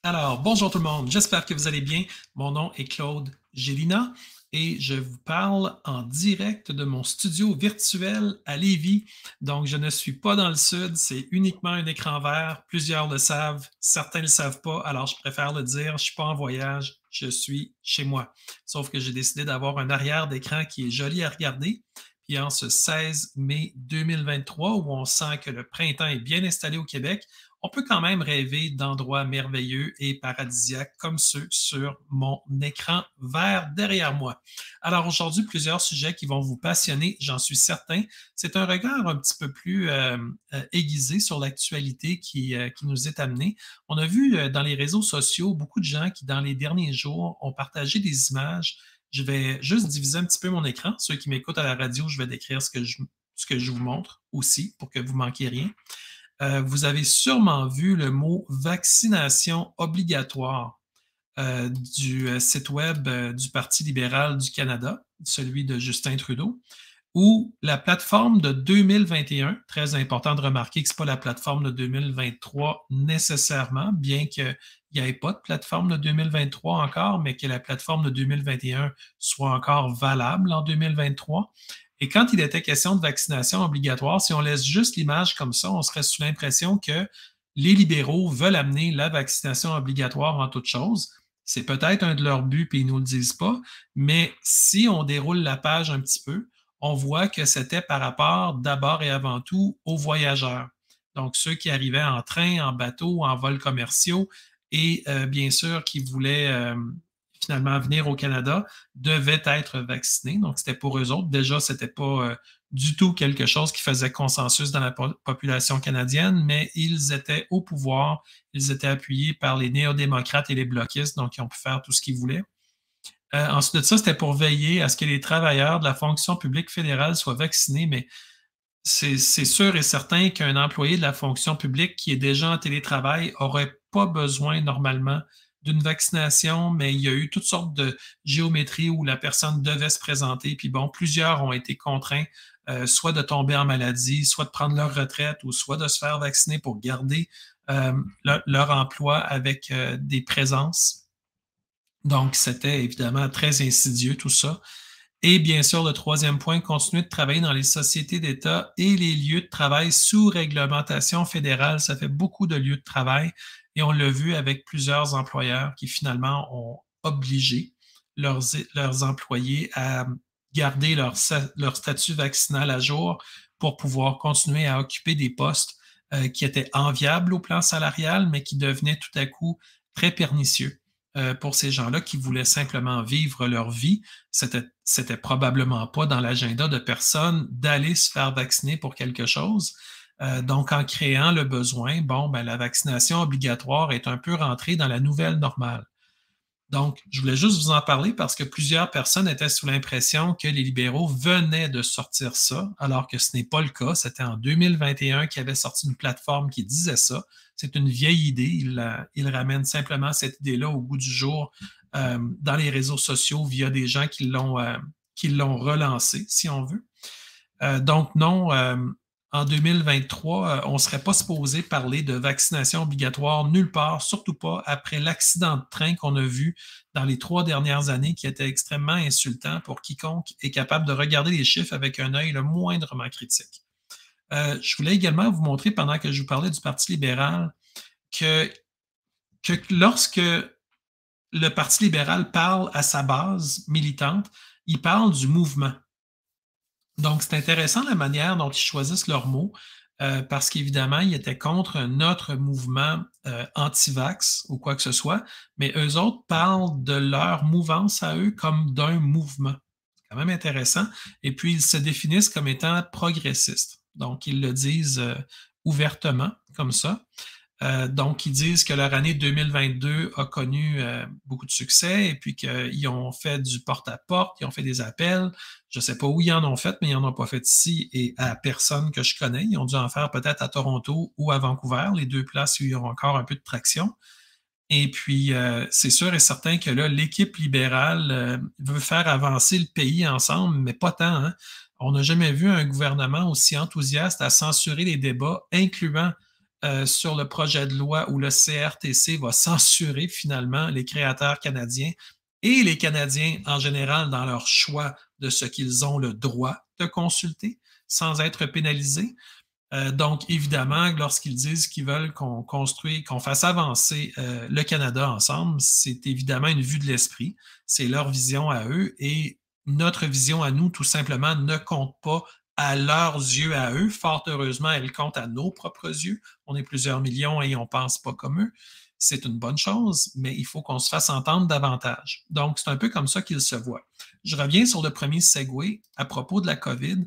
Alors, bonjour tout le monde, j'espère que vous allez bien. Mon nom est Claude Gélina et je vous parle en direct de mon studio virtuel à Lévis. Donc, je ne suis pas dans le sud, c'est uniquement un écran vert. Plusieurs le savent, certains ne le savent pas, alors je préfère le dire, je ne suis pas en voyage, je suis chez moi. Sauf que j'ai décidé d'avoir un arrière d'écran qui est joli à regarder. Puis en ce 16 mai 2023, où on sent que le printemps est bien installé au Québec, on peut quand même rêver d'endroits merveilleux et paradisiaques comme ceux sur mon écran vert derrière moi. Alors aujourd'hui, plusieurs sujets qui vont vous passionner, j'en suis certain. C'est un regard un petit peu plus aiguisé sur l'actualité qui nous est amené. On a vu dans les réseaux sociaux beaucoup de gens qui, dans les derniers jours, ont partagé des images. Je vais juste diviser un petit peu mon écran. Ceux qui m'écoutent à la radio, je vais décrire ce que je vous montre aussi pour que vous ne manquiez rien. Vous avez sûrement vu le mot vaccination obligatoire du site web du Parti libéral du Canada, celui de Justin Trudeau, où la plateforme de 2021, très important de remarquer que ce n'est pas la plateforme de 2023 nécessairement, bien qu'il n'y ait pas de plateforme de 2023 encore, mais que la plateforme de 2021 soit encore valable en 2023. Et quand il était question de vaccination obligatoire, si on laisse juste l'image comme ça, on serait sous l'impression que les libéraux veulent amener la vaccination obligatoire en toute chose. C'est peut-être un de leurs buts, puis ils ne nous le disent pas, mais si on déroule la page un petit peu, on voit que c'était par rapport d'abord et avant tout aux voyageurs. Donc, ceux qui arrivaient en train, en bateau, en vols commerciaux et bien sûr qui voulaient finalement venir au Canada devaient être vaccinés. Donc, c'était pour eux autres. Déjà, ce n'était pas du tout quelque chose qui faisait consensus dans la population canadienne, mais ils étaient au pouvoir, ils étaient appuyés par les néo-démocrates et les bloquistes, donc ils ont pu faire tout ce qu'ils voulaient. Ensuite de ça, c'était pour veiller à ce que les travailleurs de la fonction publique fédérale soient vaccinés, mais c'est sûr et certain qu'un employé de la fonction publique qui est déjà en télétravail n'aurait pas besoin normalement d'une vaccination, mais il y a eu toutes sortes de géométries où la personne devait se présenter. Puis bon, plusieurs ont été contraints soit de tomber en maladie, soit de prendre leur retraite ou soit de se faire vacciner pour garder leur emploi avec des présences. Donc, c'était évidemment très insidieux tout ça. Et bien sûr, le troisième point, continuer de travailler dans les sociétés d'État et les lieux de travail sous réglementation fédérale. Ça fait beaucoup de lieux de travail et on l'a vu avec plusieurs employeurs qui finalement ont obligé leurs employés à garder leur statut vaccinal à jour pour pouvoir continuer à occuper des postes qui étaient enviables au plan salarial, mais qui devenaient tout à coup très pernicieux pour ces gens-là qui voulaient simplement vivre leur vie. C'était probablement pas dans l'agenda de personne d'aller se faire vacciner pour quelque chose. Donc, en créant le besoin, bon, ben, la vaccination obligatoire est un peu rentrée dans la nouvelle normale. Donc, je voulais juste vous en parler parce que plusieurs personnes étaient sous l'impression que les libéraux venaient de sortir ça, alors que ce n'est pas le cas. C'était en 2021 qu'il y avait sorti une plateforme qui disait ça. C'est une vieille idée. Il ramène simplement cette idée-là au goût du jour dans les réseaux sociaux via des gens qui l'ont relancé, si on veut. Donc, non, en 2023, on ne serait pas supposé parler de vaccination obligatoire nulle part, surtout pas après l'accident de train qu'on a vu dans les 3 dernières années, qui était extrêmement insultant pour quiconque est capable de regarder les chiffres avec un œil le moindrement critique. Je voulais également vous montrer, pendant que je vous parlais du Parti libéral, que lorsque le Parti libéral parle à sa base militante, il parle du mouvement. Donc, c'est intéressant la manière dont ils choisissent leurs mots, parce qu'évidemment, ils étaient contre notre mouvement anti-vax ou quoi que ce soit, mais eux autres parlent de leur mouvance à eux comme d'un mouvement. C'est quand même intéressant. Et puis, ils se définissent comme étant progressistes. Donc, ils le disent ouvertement, comme ça. Donc, ils disent que leur année 2022 a connu beaucoup de succès et puis qu'ils ont fait du porte-à-porte, ils ont fait des appels. Je ne sais pas où ils en ont fait, mais ils n'en ont pas fait ici et à personne que je connais. Ils ont dû en faire peut-être à Toronto ou à Vancouver, les deux places où ils ont encore un peu de traction. Et puis, c'est sûr et certain que là, l'équipe libérale veut faire avancer le pays ensemble, mais pas tant. Hein? On n'a jamais vu un gouvernement aussi enthousiaste à censurer les débats, incluant sur le projet de loi où le CRTC va censurer finalement les créateurs canadiens et les Canadiens en général dans leur choix de ce qu'ils ont le droit de consulter sans être pénalisés. Donc, évidemment, lorsqu'ils disent qu'ils veulent qu'on construise, qu'on fasse avancer le Canada ensemble, c'est évidemment une vue de l'esprit. C'est leur vision à eux et notre vision à nous, tout simplement, ne compte pas à leurs yeux à eux. Fort heureusement, elle compte à nos propres yeux. On est plusieurs millions et on ne pense pas comme eux. C'est une bonne chose, mais il faut qu'on se fasse entendre davantage. Donc, c'est un peu comme ça qu'ils se voient. Je reviens sur le premier segue à propos de la COVID.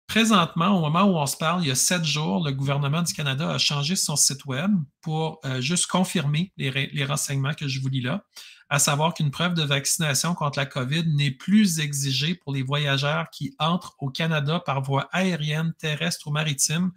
Présentement, au moment où on se parle, il y a 7 jours, le gouvernement du Canada a changé son site web pour juste confirmer les renseignements que je vous lis là, à savoir qu'une preuve de vaccination contre la COVID n'est plus exigée pour les voyageurs qui entrent au Canada par voie aérienne, terrestre ou maritime.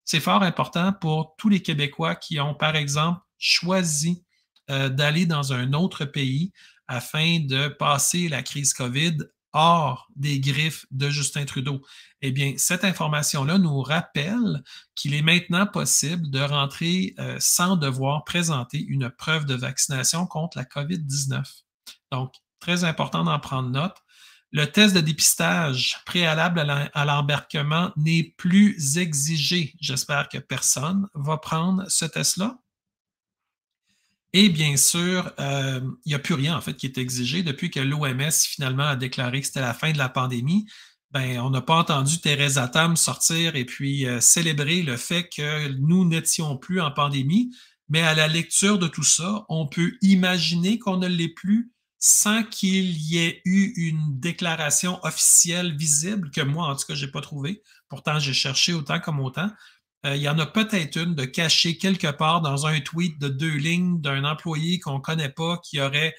C'est fort important pour tous les Québécois qui ont, par exemple, choisi d'aller dans un autre pays afin de passer la crise COVID hors des griffes de Justin Trudeau. Eh bien, cette information-là nous rappelle qu'il est maintenant possible de rentrer sans devoir présenter une preuve de vaccination contre la COVID-19. Donc, très important d'en prendre note. Le test de dépistage préalable à l'embarquement n'est plus exigé. J'espère que personne va prendre ce test-là. Et bien sûr, il n'y a plus rien en fait qui est exigé. Depuis que l'OMS finalement a déclaré que c'était la fin de la pandémie, ben, on n'a pas entendu Theresa Tam sortir et puis célébrer le fait que nous n'étions plus en pandémie. Mais à la lecture de tout ça, on peut imaginer qu'on ne l'est plus sans qu'il y ait eu une déclaration officielle visible, que moi, en tout cas, je n'ai pas trouvé. Pourtant, j'ai cherché autant comme autant. Il y en a peut-être une de cachée quelque part dans un tweet de 2 lignes d'un employé qu'on ne connaît pas qui aurait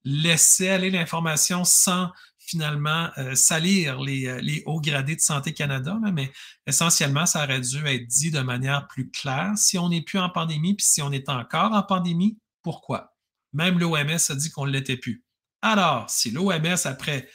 laissé aller l'information sans finalement salir les hauts gradés de Santé Canada, là, mais essentiellement, ça aurait dû être dit de manière plus claire. Si on n'est plus en pandémie, puis si on est encore en pandémie, pourquoi? Même l'OMS a dit qu'on ne l'était plus. Alors, si l'OMS, après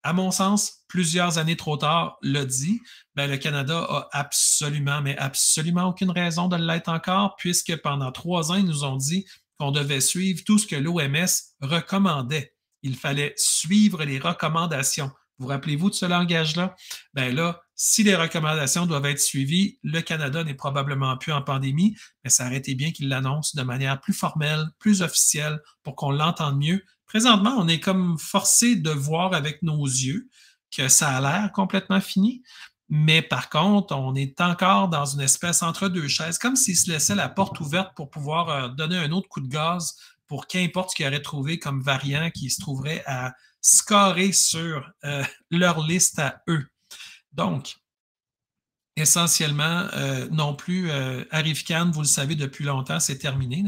à mon sens, plusieurs années trop tard, l'a dit, ben, le Canada a absolument, mais absolument aucune raison de l'être encore, puisque pendant 3 ans, ils nous ont dit qu'on devait suivre tout ce que l'OMS recommandait. Il fallait suivre les recommandations. Vous rappelez-vous de ce langage-là? Ben là, si les recommandations doivent être suivies, le Canada n'est probablement plus en pandémie, mais ça aurait été bien qu'il l'annonce de manière plus formelle, plus officielle, pour qu'on l'entende mieux. Présentement, on est comme forcé de voir avec nos yeux que ça a l'air complètement fini, mais par contre, on est encore dans une espèce entre deux chaises, comme s'ils se laissaient la porte ouverte pour pouvoir donner un autre coup de gaz pour qu'importe ce qu'ils auraient trouvé comme variant qui se trouverait à scorer sur leur liste à eux. Donc, essentiellement, non plus, Arrivcan, vous le savez depuis longtemps, c'est terminé.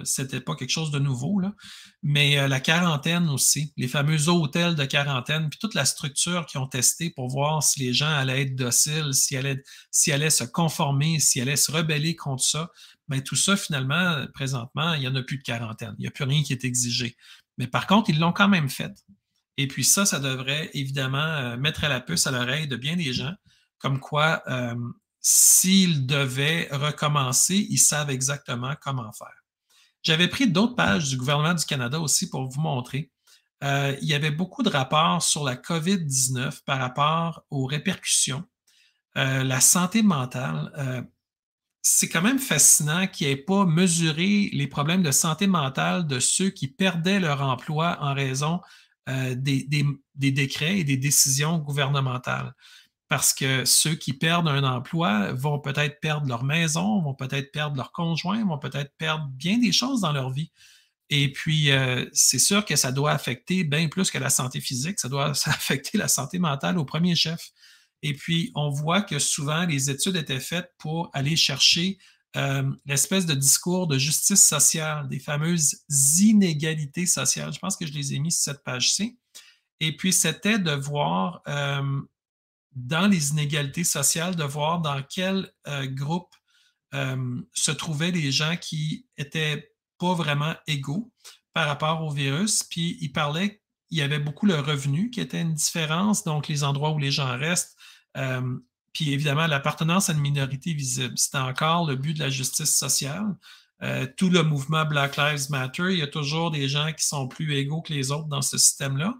C'était pas quelque chose de nouveau. Là. Mais la quarantaine aussi, les fameux hôtels de quarantaine, puis toute la structure qu'ils ont testée pour voir si les gens allaient être dociles, s'ils allaient se conformer, s'ils allaient se rebeller contre ça. Bien, tout ça, finalement, présentement, il n'y en a plus de quarantaine. Il n'y a plus rien qui est exigé. Mais par contre, ils l'ont quand même fait. Et puis ça devrait évidemment mettre à la puce à l'oreille de bien des gens, comme quoi, s'ils devaient recommencer, ils savent exactement comment faire. J'avais pris d'autres pages du gouvernement du Canada aussi pour vous montrer. Il y avait beaucoup de rapports sur la COVID-19 par rapport aux répercussions, la santé mentale. C'est quand même fascinant qu'ils n'aient pas mesuré les problèmes de santé mentale de ceux qui perdaient leur emploi en raison des décrets et des décisions gouvernementales. Parce que ceux qui perdent un emploi vont peut-être perdre leur maison, vont peut-être perdre leur conjoint, vont peut-être perdre bien des choses dans leur vie. Et puis, c'est sûr que ça doit affecter bien plus que la santé physique, ça doit affecter la santé mentale au premier chef. Et puis, on voit que souvent, les études étaient faites pour aller chercher l'espèce de discours de justice sociale, des fameuses inégalités sociales. Je pense que je les ai mis sur cette page-ci. Et puis, c'était de voir dans les inégalités sociales, de voir dans quel groupe se trouvaient les gens qui étaient pas vraiment égaux par rapport au virus. Puis il parlait, il y avait beaucoup le revenu qui était une différence, donc les endroits où les gens restent, puis évidemment, l'appartenance à une minorité visible. C'est encore le but de la justice sociale. Tout le mouvement Black Lives Matter, il y a toujours des gens qui sont plus égaux que les autres dans ce système-là.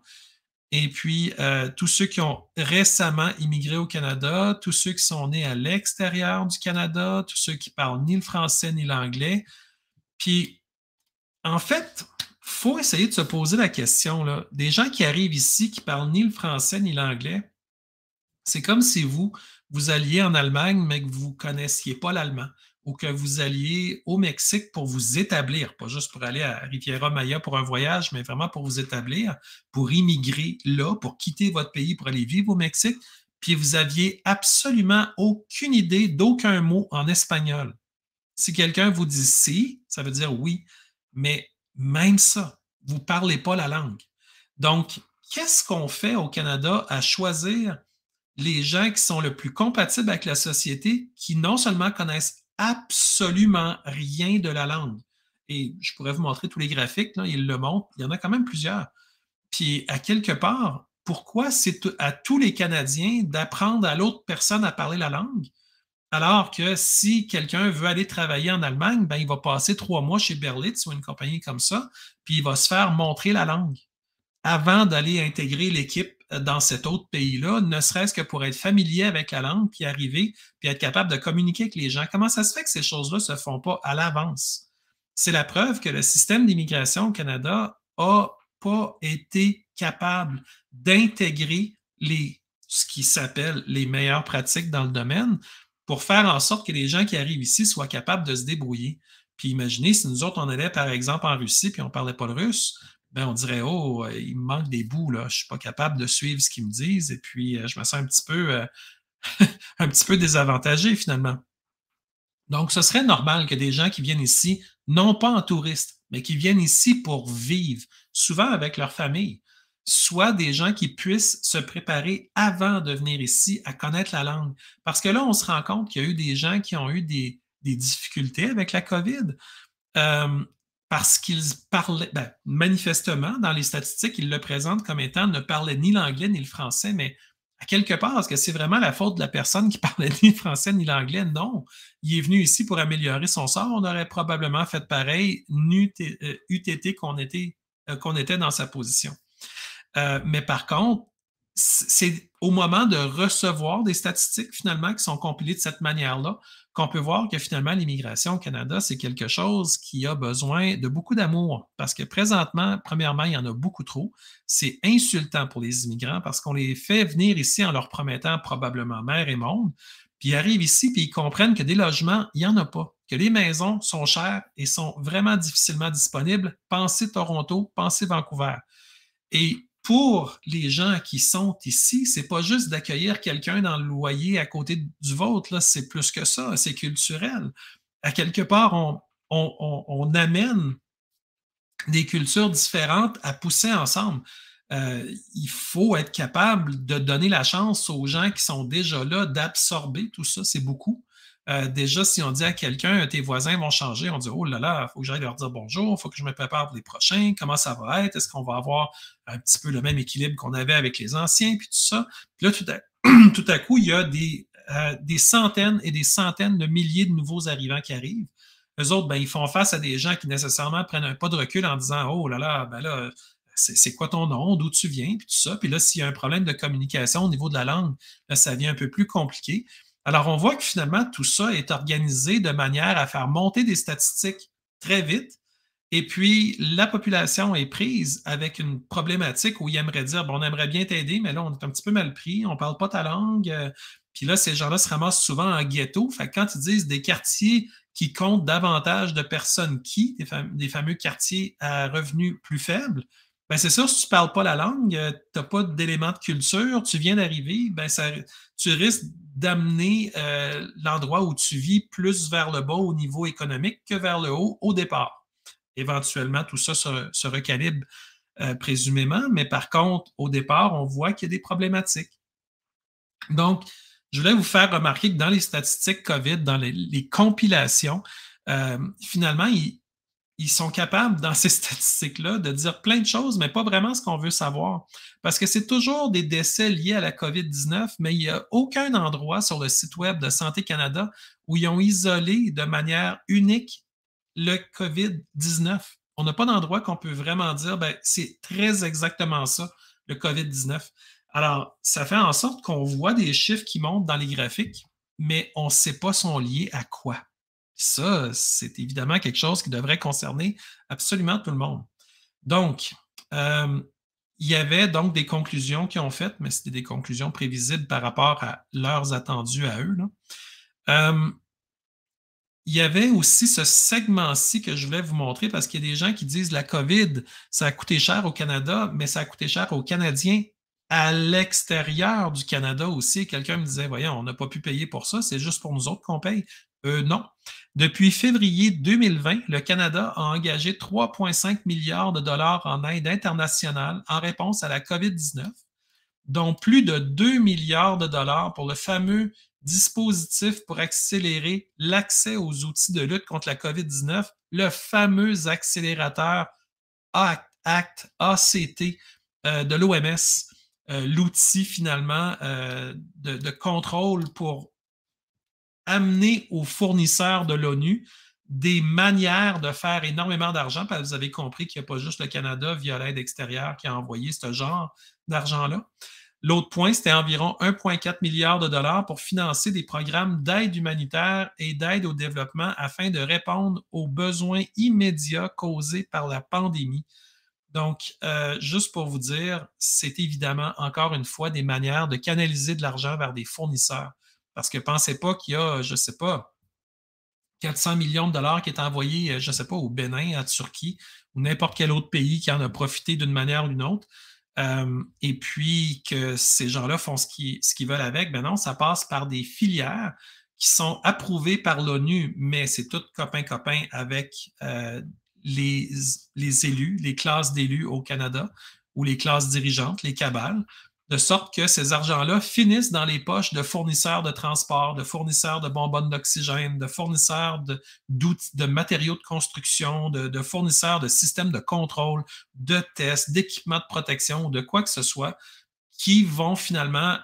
Et puis, tous ceux qui ont récemment immigré au Canada, tous ceux qui sont nés à l'extérieur du Canada, tous ceux qui parlent ni le français ni l'anglais. Puis, en fait, il faut essayer de se poser la question, là, des gens qui arrivent ici, qui parlent ni le français ni l'anglais, c'est comme si vous alliez en Allemagne, mais que vous ne connaissiez pas l'allemand, ou que vous alliez au Mexique pour vous établir, pas juste pour aller à Riviera Maya pour un voyage, mais vraiment pour vous établir, pour immigrer là, pour quitter votre pays, pour aller vivre au Mexique, puis vous aviez absolument aucune idée d'aucun mot en espagnol. Si quelqu'un vous dit si, ça veut dire oui, mais même ça, vous ne parlez pas la langue. Donc, qu'est-ce qu'on fait au Canada à choisir les gens qui sont le plus compatibles avec la société, qui non seulement connaissent absolument rien de la langue, et je pourrais vous montrer tous les graphiques, là, ils le montrent, il y en a quand même plusieurs. Puis, à quelque part, pourquoi c'est à tous les Canadiens d'apprendre à l'autre personne à parler la langue, alors que si quelqu'un veut aller travailler en Allemagne, ben, il va passer 3 mois chez Berlitz ou une compagnie comme ça, puis il va se faire montrer la langue avant d'aller intégrer l'équipe dans cet autre pays-là, ne serait-ce que pour être familier avec la langue, puis arriver, puis être capable de communiquer avec les gens. Comment ça se fait que ces choses-là ne se font pas à l'avance? C'est la preuve que le système d'immigration au Canada n'a pas été capable d'intégrer ce qui s'appelle les meilleures pratiques dans le domaine pour faire en sorte que les gens qui arrivent ici soient capables de se débrouiller. Puis imaginez si nous autres, on allait par exemple en Russie puis on ne parlait pas le russe, ben on dirait oh, il me manque des bouts, là. Je ne suis pas capable de suivre ce qu'ils me disent et puis je me sens un petit peu désavantagé finalement. Donc, ce serait normal que des gens qui viennent ici, non pas en touriste, mais qui viennent ici pour vivre, souvent avec leur famille, soient des gens qui puissent se préparer avant de venir ici à connaître la langue. Parce que là, on se rend compte qu'il y a eu des gens qui ont eu des difficultés avec la COVID. Euh, Parce qu'ils parlaient, ben, manifestement, dans les statistiques, ils le présentent comme étant ne parlaient ni l'anglais ni le français, mais à quelque part, est-ce que c'est vraiment la faute de la personne qui parlait ni le français ni l'anglais? Non. Il est venu ici pour améliorer son sort. On aurait probablement fait pareil, eût été qu'on était dans sa position. Mais par contre, c'est au moment de recevoir des statistiques finalement qui sont compilées de cette manière-là qu'on peut voir que finalement l'immigration au Canada, c'est quelque chose qui a besoin de beaucoup d'amour parce que présentement, premièrement, il y en a beaucoup trop. C'est insultant pour les immigrants parce qu'on les fait venir ici en leur promettant probablement mer et monde, puis ils arrivent ici puis ils comprennent que des logements, il n'y en a pas, que les maisons sont chères et sont vraiment difficilement disponibles. Pensez Toronto, pensez Vancouver. Et pour les gens qui sont ici, c'est pas juste d'accueillir quelqu'un dans le loyer à côté du vôtre, là, c'est plus que ça, c'est culturel. À quelque part, on amène des cultures différentes à pousser ensemble. Il faut être capable de donner la chance aux gens qui sont déjà là d'absorber tout ça, c'est beaucoup. Déjà, si on dit à quelqu'un, tes voisins vont changer, on dit, oh là là, il faut que j'aille leur dire bonjour, il faut que je me prépare pour les prochains, comment ça va être, est-ce qu'on va avoir un petit peu le même équilibre qu'on avait avec les anciens, puis tout ça. Puis là, tout à coup, il y a des centaines et des centaines de milliers de nouveaux arrivants qui arrivent. Eux autres, ben, ils font face à des gens qui nécessairement prennent un pas de recul en disant, oh là là, ben là, c'est quoi ton nom, d'où tu viens, puis tout ça. Puis là, s'il y a un problème de communication au niveau de la langue, là, ça devient un peu plus compliqué. Alors, on voit que finalement, tout ça est organisé de manière à faire monter des statistiques très vite. Et puis, la population est prise avec une problématique où il aimerait dire, bon, on aimerait bien t'aider, mais là, on est un petit peu mal pris, on ne parle pas ta langue. Puis là, ces gens-là se ramassent souvent en ghetto. Fait que quand ils disent des quartiers qui comptent davantage de personnes des fameux quartiers à revenus plus faibles, ben c'est sûr, si tu ne parles pas la langue, tu n'as pas d'éléments de culture, tu viens d'arriver, ben tu risques d'amener l'endroit où tu vis plus vers le bas au niveau économique que vers le haut au départ. Éventuellement, tout ça se recalibre présumément, mais par contre, au départ, on voit qu'il y a des problématiques. Donc, je voulais vous faire remarquer que dans les statistiques COVID, dans les compilations, finalement, ils sont capables, dans ces statistiques-là, de dire plein de choses, mais pas vraiment ce qu'on veut savoir. Parce que c'est toujours des décès liés à la COVID-19, mais il n'y a aucun endroit sur le site web de Santé Canada où ils ont isolé de manière unique le COVID-19. On n'a pas d'endroit qu'on peut vraiment dire, ben, c'est très exactement ça, le COVID-19. Alors, ça fait en sorte qu'on voit des chiffres qui montent dans les graphiques, mais on ne sait pas sont liés à quoi. Ça, c'est évidemment quelque chose qui devrait concerner absolument tout le monde. Donc, euh, il y avait donc des conclusions qui ont faites, mais c'était des conclusions prévisibles par rapport à leurs attendus à eux. Là. Euh, il y avait aussi ce segment-ci que je voulais vous montrer parce qu'il y a des gens qui disent la COVID, ça a coûté cher au Canada, mais ça a coûté cher aux Canadiens à l'extérieur du Canada aussi. Quelqu'un me disait, voyons, on n'a pas pu payer pour ça, c'est juste pour nous autres qu'on paye. Non. Depuis février 2020, le Canada a engagé 3,5 milliards de dollars en aide internationale en réponse à la COVID-19, dont plus de 2 milliards de dollars pour le fameux dispositif pour accélérer l'accès aux outils de lutte contre la COVID-19, le fameux accélérateur ACT de l'OMS, l'outil finalement de contrôle pour amener aux fournisseurs de l'ONU des manières de faire énormément d'argent, parce que vous avez compris qu'il n'y a pas juste le Canada via l'aide extérieure qui a envoyé ce genre d'argent-là. L'autre point, c'était environ 1,4 milliard de dollars pour financer des programmes d'aide humanitaire et d'aide au développement afin de répondre aux besoins immédiats causés par la pandémie. Donc, juste pour vous dire, c'est évidemment, encore une fois, des manières de canaliser de l'argent vers des fournisseurs. Parce que pensez pas qu'il y a, je ne sais pas, 400 millions de dollars qui est envoyé, je ne sais pas, au Bénin, à Turquie, ou n'importe quel autre pays qui en a profité d'une manière ou d'une autre. Et puis que ces gens-là font ce qu'ils veulent avec, ben non, ça passe par des filières qui sont approuvées par l'ONU, mais c'est tout copain-copain avec les élus, les classes d'élus au Canada ou les classes dirigeantes, les cabales, de sorte que ces argents-là finissent dans les poches de fournisseurs de transport, de fournisseurs de bonbonnes d'oxygène, de fournisseurs d'outils, de matériaux de construction, de fournisseurs de systèmes de contrôle, de tests, d'équipements de protection ou de quoi que ce soit, qui vont finalement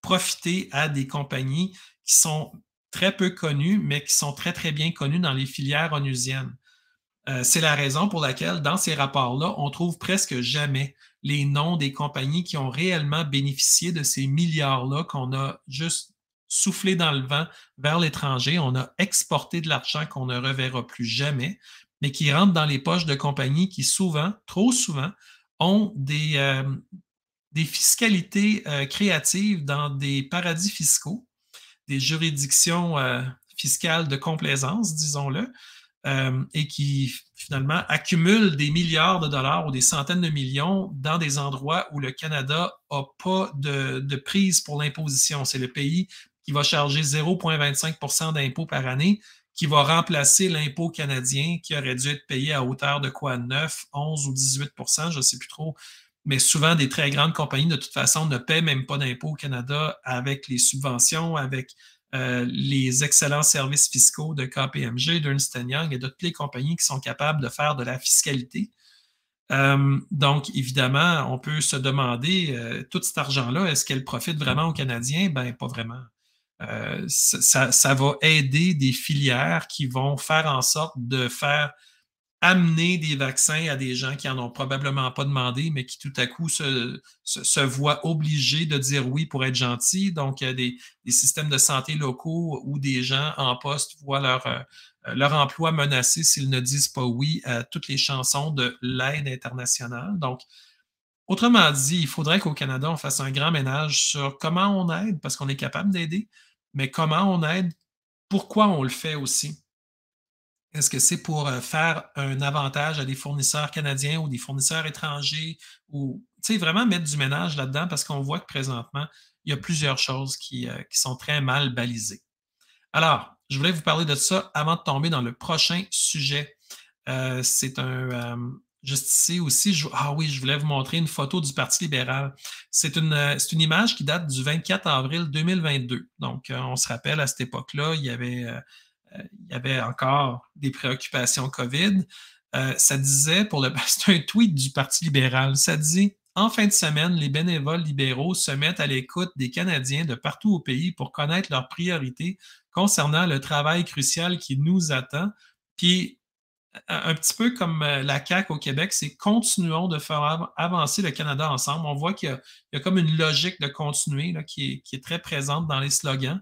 profiter à des compagnies qui sont très peu connues, mais qui sont très, très bien connues dans les filières onusiennes. C'est la raison pour laquelle, dans ces rapports-là, on trouve presque jamais les noms des compagnies qui ont réellement bénéficié de ces milliards-là qu'on a juste soufflé dans le vent vers l'étranger. On a exporté de l'argent qu'on ne reverra plus jamais, mais qui rentre dans les poches de compagnies qui souvent, trop souvent, ont des fiscalités créatives dans des paradis fiscaux, des juridictions fiscales de complaisance, disons-le, et qui finalement accumulent des milliards de dollars ou des centaines de millions dans des endroits où le Canada n'a pas de prise pour l'imposition. C'est le pays qui va charger 0,25 d'impôt par année, qui va remplacer l'impôt canadien qui aurait dû être payé à hauteur de quoi? 9, 11 ou 18 je ne sais plus trop. Mais souvent, des très grandes compagnies, de toute façon, ne paient même pas d'impôt au Canada avec les subventions, avec les excellents services fiscaux de KPMG, d'Ernst Young et de toutes les compagnies qui sont capables de faire de la fiscalité. Donc, évidemment, on peut se demander, tout cet argent-là, est-ce qu'elle profite vraiment aux Canadiens? Ben, pas vraiment. Ça va aider des filières qui vont faire en sorte de faire amener des vaccins à des gens qui n'en ont probablement pas demandé, mais qui tout à coup se voient obligés de dire oui pour être gentils. Donc, des systèmes de santé locaux où des gens en poste voient leur emploi menacé s'ils ne disent pas oui à toutes les chansons de l'aide internationale. Donc, autrement dit, il faudrait qu'au Canada, on fasse un grand ménage sur comment on aide, parce qu'on est capable d'aider, mais comment on aide, pourquoi on le fait aussi. Est-ce que c'est pour faire un avantage à des fournisseurs canadiens ou des fournisseurs étrangers ou vraiment mettre du ménage là-dedans parce qu'on voit que présentement, il y a plusieurs choses qui sont très mal balisées. Alors, je voulais vous parler de ça avant de tomber dans le prochain sujet. C'est juste ici aussi, ah oui, je voulais vous montrer une photo du Parti libéral. C'est une image qui date du 24 avril 2022. Donc, on se rappelle, à cette époque-là, il y avait encore des préoccupations COVID. Ça disait, c'est un tweet du Parti libéral, ça dit: «En fin de semaine, les bénévoles libéraux se mettent à l'écoute des Canadiens de partout au pays pour connaître leurs priorités concernant le travail crucial qui nous attend». Puis, un petit peu comme la CAQ au Québec, c'est continuons de faire avancer le Canada ensemble. On voit qu'il y a comme une logique de continuer là, qui est très présente dans les slogans.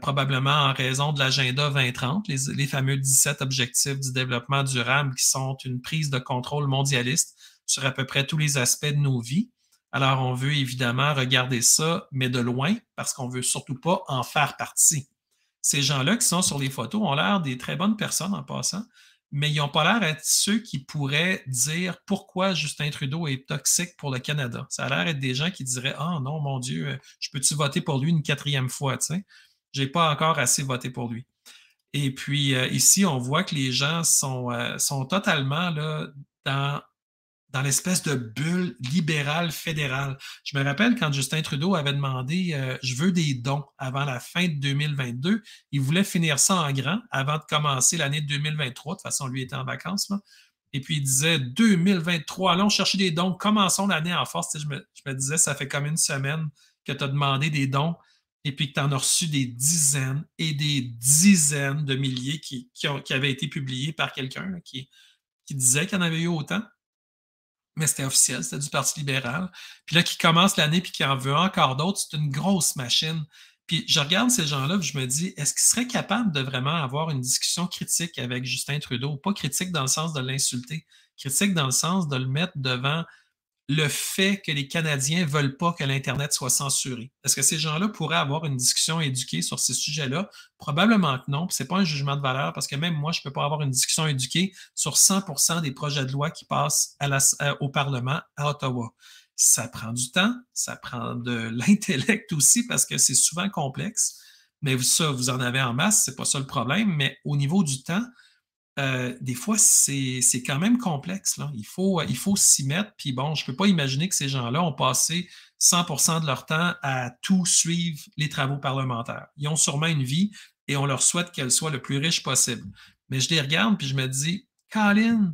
Probablement en raison de l'agenda 2030, les fameux 17 objectifs du développement durable qui sont une prise de contrôle mondialiste sur à peu près tous les aspects de nos vies. Alors, on veut évidemment regarder ça, mais de loin, parce qu'on ne veut surtout pas en faire partie. Ces gens-là qui sont sur les photos ont l'air des très bonnes personnes en passant, mais ils n'ont pas l'air d'être ceux qui pourraient dire pourquoi Justin Trudeau est toxique pour le Canada. Ça a l'air d'être des gens qui diraient: «Ah non, mon Dieu, je peux-tu voter pour lui une quatrième fois?» tu sais? J'ai pas encore assez voté pour lui. Et puis, ici, on voit que les gens sont totalement là, dans, dans l'espèce de bulle libérale fédérale. Je me rappelle quand Justin Trudeau avait demandé je veux des dons avant la fin de 2022. Il voulait finir ça en grand avant de commencer l'année 2023. De toute façon, lui était en vacances. Là. Et puis, il disait 2023, allons chercher des dons, commençons l'année en force. Je me disais, ça fait comme une semaine que tu as demandé des dons et puis que tu en as reçu des dizaines et des dizaines de milliers qui avaient été publiés par quelqu'un qui disait qu'il y en avait eu autant. Mais c'était officiel, c'était du Parti libéral. Puis là, qui commence l'année puis qui en veut encore d'autres, c'est une grosse machine. Puis je regarde ces gens-là puis je me dis, est-ce qu'ils seraient capables de vraiment avoir une discussion critique avec Justin Trudeau? Pas critique dans le sens de l'insulter, critique dans le sens de le mettre devant le fait que les Canadiens ne veulent pas que l'Internet soit censuré. Est-ce que ces gens-là pourraient avoir une discussion éduquée sur ces sujets-là? Probablement que non. Ce n'est pas un jugement de valeur parce que même moi, je ne peux pas avoir une discussion éduquée sur 100% des projets de loi qui passent au Parlement à Ottawa. Ça prend du temps, ça prend de l'intellect aussi parce que c'est souvent complexe. Mais ça, vous en avez en masse, c'est pas ça le problème. Mais au niveau du temps, des fois, c'est quand même complexe. Là. Il faut s'y mettre. Puis bon, je ne peux pas imaginer que ces gens-là ont passé 100% de leur temps à tout suivre les travaux parlementaires. Ils ont sûrement une vie et on leur souhaite qu'elle soit le plus riche possible. Mais je les regarde puis je me dis, Colin,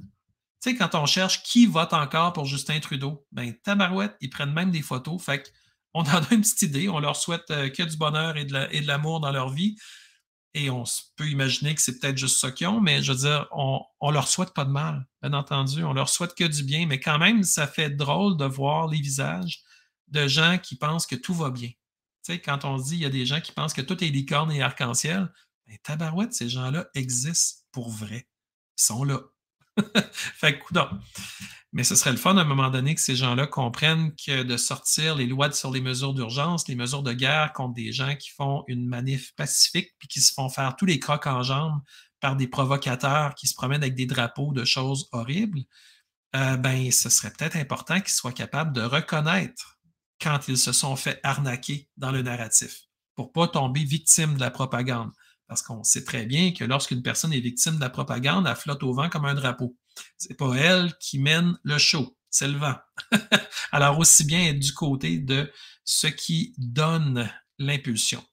tu sais, quand on cherche qui vote encore pour Justin Trudeau, ben tabarouette, ils prennent même des photos. Fait qu'on en a une petite idée. On leur souhaite que du bonheur et de l'amour dans leur vie. Et on peut imaginer que c'est peut-être juste ça qu'ils ont, mais je veux dire, on leur souhaite pas de mal, bien entendu. On leur souhaite que du bien, mais quand même, ça fait drôle de voir les visages de gens qui pensent que tout va bien. Tu sais, quand on se dit il y a des gens qui pensent que tout est licorne et arc-en-ciel, ben, tabarouette, ces gens-là existent pour vrai. Ils sont là. Fait que, coudonc. Mais ce serait le fun à un moment donné que ces gens-là comprennent que de sortir les lois sur les mesures d'urgence, les mesures de guerre contre des gens qui font une manif pacifique puis qui se font faire tous les crocs en jambes par des provocateurs qui se promènent avec des drapeaux de choses horribles, ben, ce serait peut-être important qu'ils soient capables de reconnaître quand ils se sont fait arnaquer dans le narratif pour ne pas tomber victime de la propagande. Parce qu'on sait très bien que lorsqu'une personne est victime de la propagande, elle flotte au vent comme un drapeau. C'est pas elle qui mène le show, c'est le vent. Alors, aussi bien être du côté de ce qui donne l'impulsion.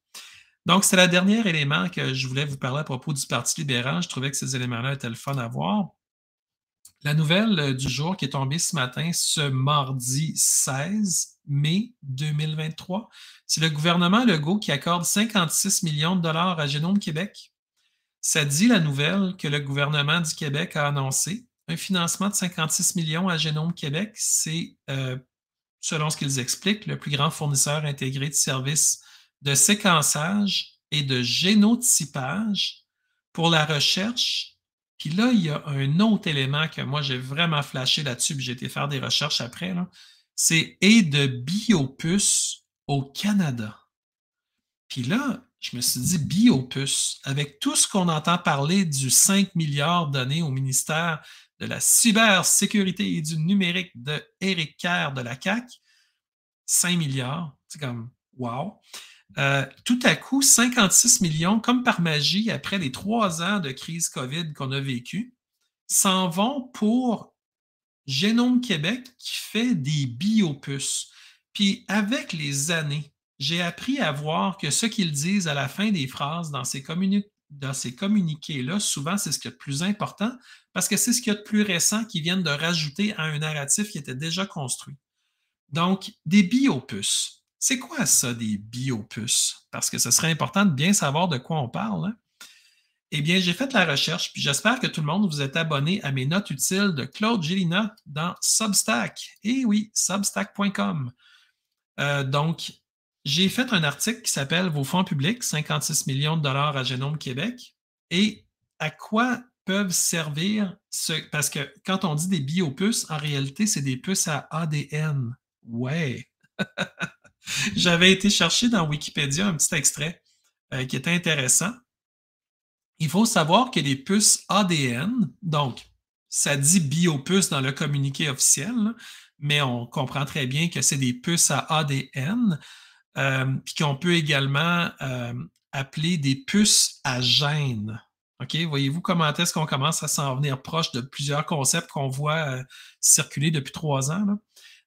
Donc, c'est le dernier élément que je voulais vous parler à propos du Parti libéral. Je trouvais que ces éléments-là étaient le fun à voir. La nouvelle du jour qui est tombée ce matin, ce mardi 16 mai 2023, c'est le gouvernement Legault qui accorde 56 millions de dollars à Génome Québec. Ça dit la nouvelle que le gouvernement du Québec a annoncé. Un financement de 56 millions à Génome Québec, c'est, selon ce qu'ils expliquent, le plus grand fournisseur intégré de services de séquençage et de génotypage pour la recherche. Puis là, il y a un autre élément que moi, j'ai vraiment flashé là-dessus, puis j'ai été faire des recherches après, là. C'est et de biopuces au Canada. Puis là, je me suis dit, biopuce, avec tout ce qu'on entend parler du 5 milliards donné au ministère de la cybersécurité et du numérique de Éric Kerr de la CAQ, 5 milliards, c'est comme wow. Tout à coup, 56 millions, comme par magie, après les 3 ans de crise COVID qu'on a vécu, s'en vont pour Génome Québec qui fait des biopuces. Puis avec les années, j'ai appris à voir que ce qu'ils disent à la fin des phrases dans ces communiqués-là, souvent, c'est ce qu'il y a de plus important parce que c'est ce qu'il y a de plus récent qu'ils viennent de rajouter à un narratif qui était déjà construit. Donc, des biopuces. C'est quoi ça, des biopuces? Parce que ce serait important de bien savoir de quoi on parle, hein? Eh bien, j'ai fait la recherche, puis j'espère que tout le monde vous êtes abonné à mes notes utiles de Claude Gélina dans Substack. Eh oui, substack.com. Donc, j'ai fait un article qui s'appelle Vos fonds publics, 56 millions de dollars à Génome Québec. Et à quoi peuvent servir ce. Parce que quand on dit des biopuces, en réalité, c'est des puces à ADN. Ouais. J'avais été chercher dans Wikipédia un petit extrait qui était intéressant. Il faut savoir que les puces ADN, donc ça dit biopuces dans le communiqué officiel, là, mais on comprend très bien que c'est des puces à ADN, puis qu'on peut également appeler des puces à gènes. OK? Voyez-vous comment est-ce qu'on commence à s'en venir proche de plusieurs concepts qu'on voit circuler depuis 3 ans, là?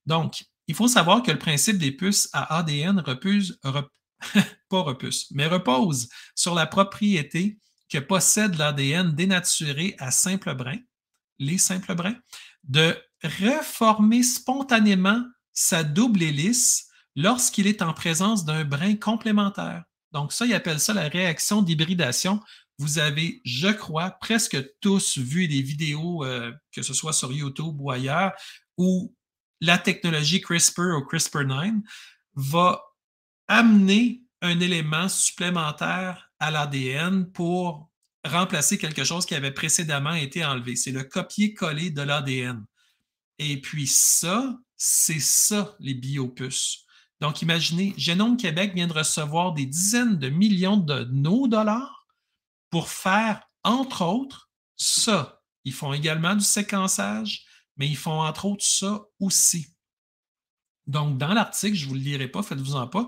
Donc, il faut savoir que le principe des puces à ADN pas repousse, mais repose sur la propriété que possède l'ADN dénaturé à simple brin, les simples brins, de reformer spontanément sa double hélice lorsqu'il est en présence d'un brin complémentaire. Donc ça, ils appellent ça la réaction d'hybridation. Vous avez, je crois, presque tous vu des vidéos, que ce soit sur YouTube ou ailleurs, où la technologie CRISPR ou CRISPR-9 va amener un élément supplémentaire à l'ADN pour remplacer quelque chose qui avait précédemment été enlevé. C'est le copier-coller de l'ADN. Et puis ça, c'est ça, les biopuces. Donc, imaginez, Génome Québec vient de recevoir des dizaines de millions de nos dollars pour faire, entre autres, ça. Ils font également du séquençage, mais ils font, entre autres, ça aussi. Donc, dans l'article, je ne vous le lirai pas, faites-vous-en pas.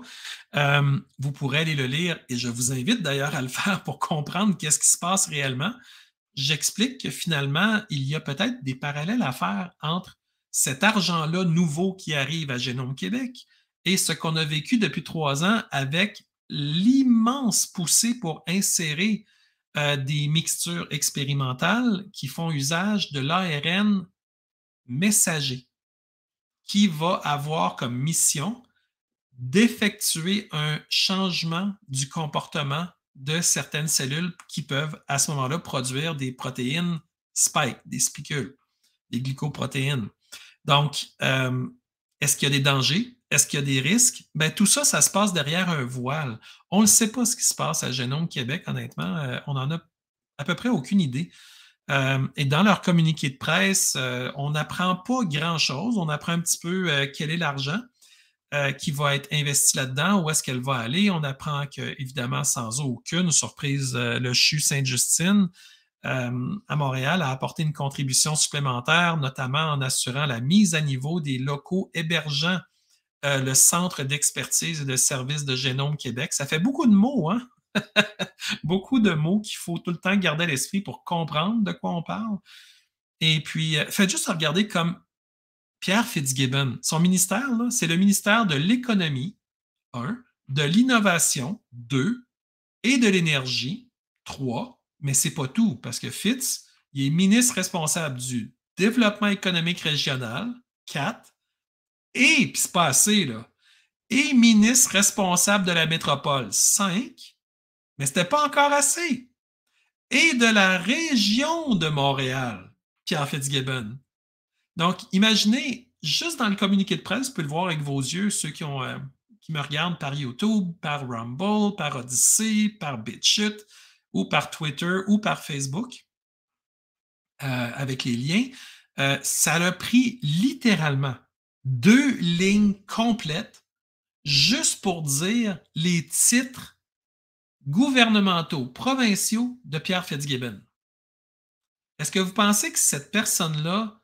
Vous pourrez aller le lire et je vous invite d'ailleurs à le faire pour comprendre qu'est-ce qui se passe réellement. J'explique que finalement, il y a peut-être des parallèles à faire entre cet argent-là nouveau qui arrive à Génome Québec et ce qu'on a vécu depuis 3 ans avec l'immense poussée pour insérer des mixtures expérimentales qui font usage de l'ARN messager, qui va avoir comme mission d'effectuer un changement du comportement de certaines cellules qui peuvent à ce moment-là produire des protéines spike, des spicules, des glycoprotéines. Donc, est-ce qu'il y a des dangers? Est-ce qu'il y a des risques? Bien, tout ça, ça se passe derrière un voile. On ne sait pas ce qui se passe à Génome Québec, honnêtement. On n'en a à peu près aucune idée. Et dans leur communiqué de presse, on n'apprend pas grand-chose. On apprend un petit peu quel est l'argent qui va être investi là-dedans, où est-ce qu'elle va aller. On apprend que, évidemment, sans aucune surprise, le CHU Sainte-Justine à Montréal a apporté une contribution supplémentaire, notamment en assurant la mise à niveau des locaux hébergeant le Centre d'expertise et de services de Génome Québec. Ça fait beaucoup de mots, hein? Beaucoup de mots qu'il faut tout le temps garder à l'esprit pour comprendre de quoi on parle. Et puis, faites juste regarder comme Pierre Fitzgibbon. Son ministère, c'est le ministère de l'Économie, 1, de l'Innovation, 2, et de l'Énergie, 3. Mais c'est pas tout, parce que Fitz, il est ministre responsable du Développement économique régional, 4, et, puis c'est pas assez, là, et ministre responsable de la métropole, 5, mais c'était pas encore assez. Et de la région de Montréal, Pierre Fitzgibbon. Donc, imaginez, juste dans le communiqué de presse, vous pouvez le voir avec vos yeux, ceux qui me regardent par YouTube, par Rumble, par Odyssey, par BitChute, ou par Twitter, ou par Facebook, avec les liens. Ça a pris littéralement 2 lignes complètes juste pour dire les titres gouvernementaux, provinciaux de Pierre Fitzgibbon. Est-ce que vous pensez que cette personne-là,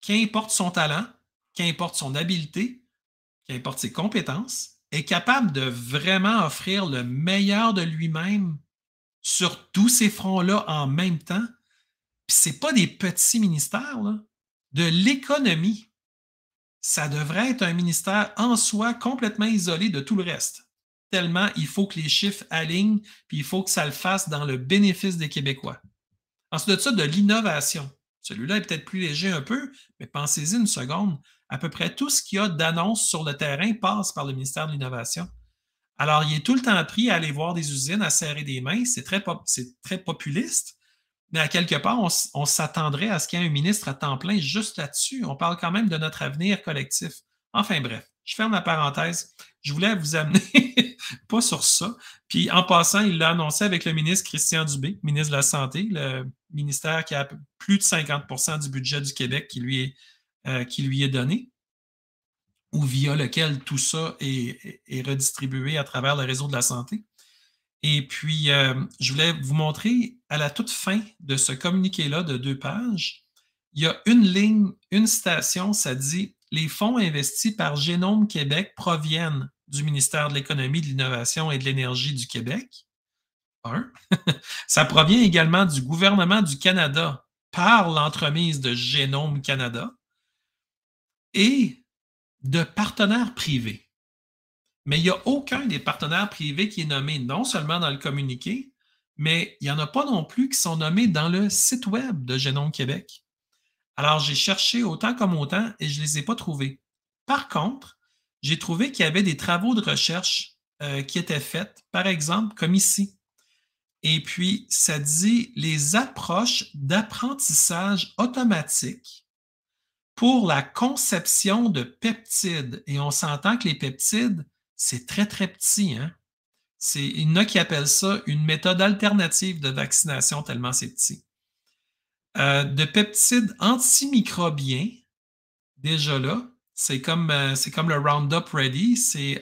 qu'importe son talent, qu'importe son habileté, qu'importe ses compétences, est capable de vraiment offrir le meilleur de lui-même sur tous ces fronts-là en même temps? Puis c'est pas des petits ministères, là. De l'économie, ça devrait être un ministère en soi complètement isolé de tout le reste. tellement il faut que les chiffres alignent, puis il faut que ça le fasse dans le bénéfice des Québécois. Ensuite de ça, de l'innovation. Celui-là est peut-être plus léger un peu, mais pensez-y une seconde. À peu près tout ce qu'il y a d'annonces sur le terrain passe par le ministère de l'Innovation. Alors, il est tout le temps pris à aller voir des usines, à serrer des mains. C'est très populiste, mais à quelque part, on s'attendrait à ce qu'il y ait un ministre à temps plein juste là-dessus. On parle quand même de notre avenir collectif. Enfin bref, je ferme la parenthèse. Je voulais vous amener pas sur ça. Puis en passant, il l'a annoncé avec le ministre Christian Dubé, ministre de la Santé, le ministère qui a plus de 50 du budget du Québec qui lui est donné, ou via lequel tout ça est redistribué à travers le réseau de la santé. Et puis, je voulais vous montrer à la toute fin de ce communiqué-là de 2 pages, il y a une ligne, une citation, ça dit « Les fonds investis par Génome Québec proviennent du ministère de l'Économie, de l'Innovation et de l'Énergie du Québec. » Ça provient également du gouvernement du Canada par l'entremise de Génome Canada et de partenaires privés. Mais il n'y a aucun des partenaires privés qui est nommé non seulement dans le communiqué, mais il n'y en a pas non plus qui sont nommés dans le site web de Génome Québec. Alors, j'ai cherché autant comme autant et je ne les ai pas trouvés. Par contre, j'ai trouvé qu'il y avait des travaux de recherche qui étaient faits, par exemple, comme ici. Et puis, ça dit les approches d'apprentissage automatique pour la conception de peptides. Et on s'entend que les peptides, c'est très, très petit. Hein? Il y en a qui appellent ça une méthode alternative de vaccination tellement c'est petit. De peptides antimicrobiens, déjà là, c'est comme le Roundup Ready, c'est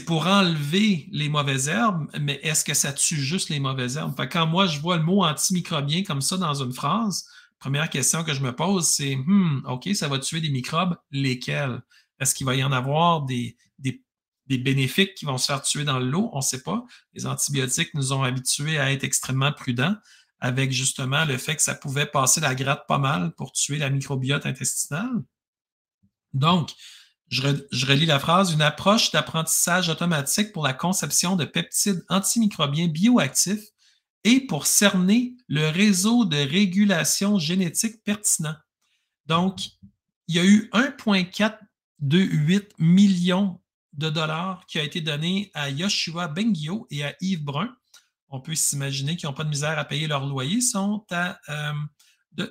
pour enlever les mauvaises herbes, mais est-ce que ça tue juste les mauvaises herbes? Fait que quand moi, je vois le mot antimicrobien comme ça dans une phrase, première question que je me pose, c'est OK, ça va tuer des microbes, lesquels? Est-ce qu'il va y en avoir des bénéfiques qui vont se faire tuer dans l'eau? On ne sait pas. Les antibiotiques nous ont habitués à être extrêmement prudents avec justement le fait que ça pouvait passer la gratte pas mal pour tuer la microbiote intestinale. Donc, je relis la phrase, une approche d'apprentissage automatique pour la conception de peptides antimicrobiens bioactifs et pour cerner le réseau de régulation génétique pertinent. Donc, il y a eu 1,428 millions de dollars qui a été donné à Yoshua Bengio et à Yves Brun. On peut s'imaginer qu'ils n'ont pas de misère à payer leur loyer. Ils sont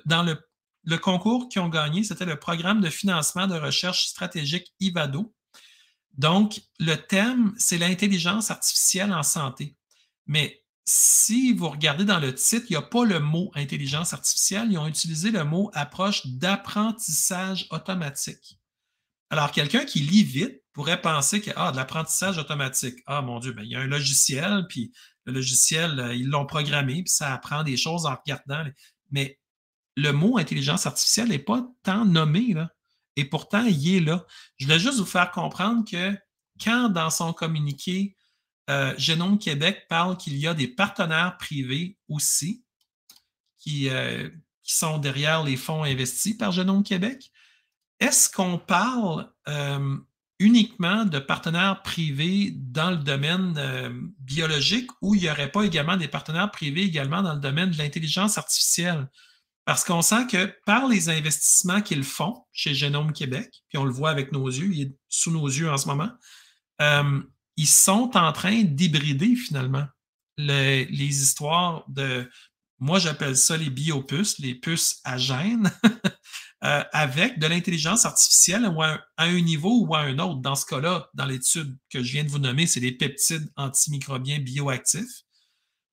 dans le concours qu'ils ont gagné, c'était le programme de financement de recherche stratégique IVADO. Donc, le thème, c'est l'intelligence artificielle en santé. Mais si vous regardez dans le titre, il n'y a pas le mot intelligence artificielle, ils ont utilisé le mot approche d'apprentissage automatique. Alors, quelqu'un qui lit vite pourrait penser que, de l'apprentissage automatique. Ah, mon Dieu, ben, il y a un logiciel, puis le logiciel, ils l'ont programmé, puis ça apprend des choses en regardant. Mais le mot intelligence artificielle n'est pas tant nommé, là. Et pourtant, il est là. Je voulais juste vous faire comprendre que quand, dans son communiqué, Génome Québec parle qu'il y a des partenaires privés aussi qui sont derrière les fonds investis par Génome Québec, est-ce qu'on parle uniquement de partenaires privés dans le domaine biologique ou il n'y aurait pas également des partenaires privés également dans le domaine de l'intelligence artificielle? Parce qu'on sent que par les investissements qu'ils font chez Génome Québec, puis on le voit avec nos yeux, il est sous nos yeux en ce moment, ils sont en train d'hybrider finalement les histoires de, moi j'appelle ça les biopuces, les puces à gènes, avec de l'intelligence artificielle à un niveau ou à un autre. Dans ce cas-là, dans l'étude que je viens de vous nommer, c'est les peptides antimicrobiens bioactifs.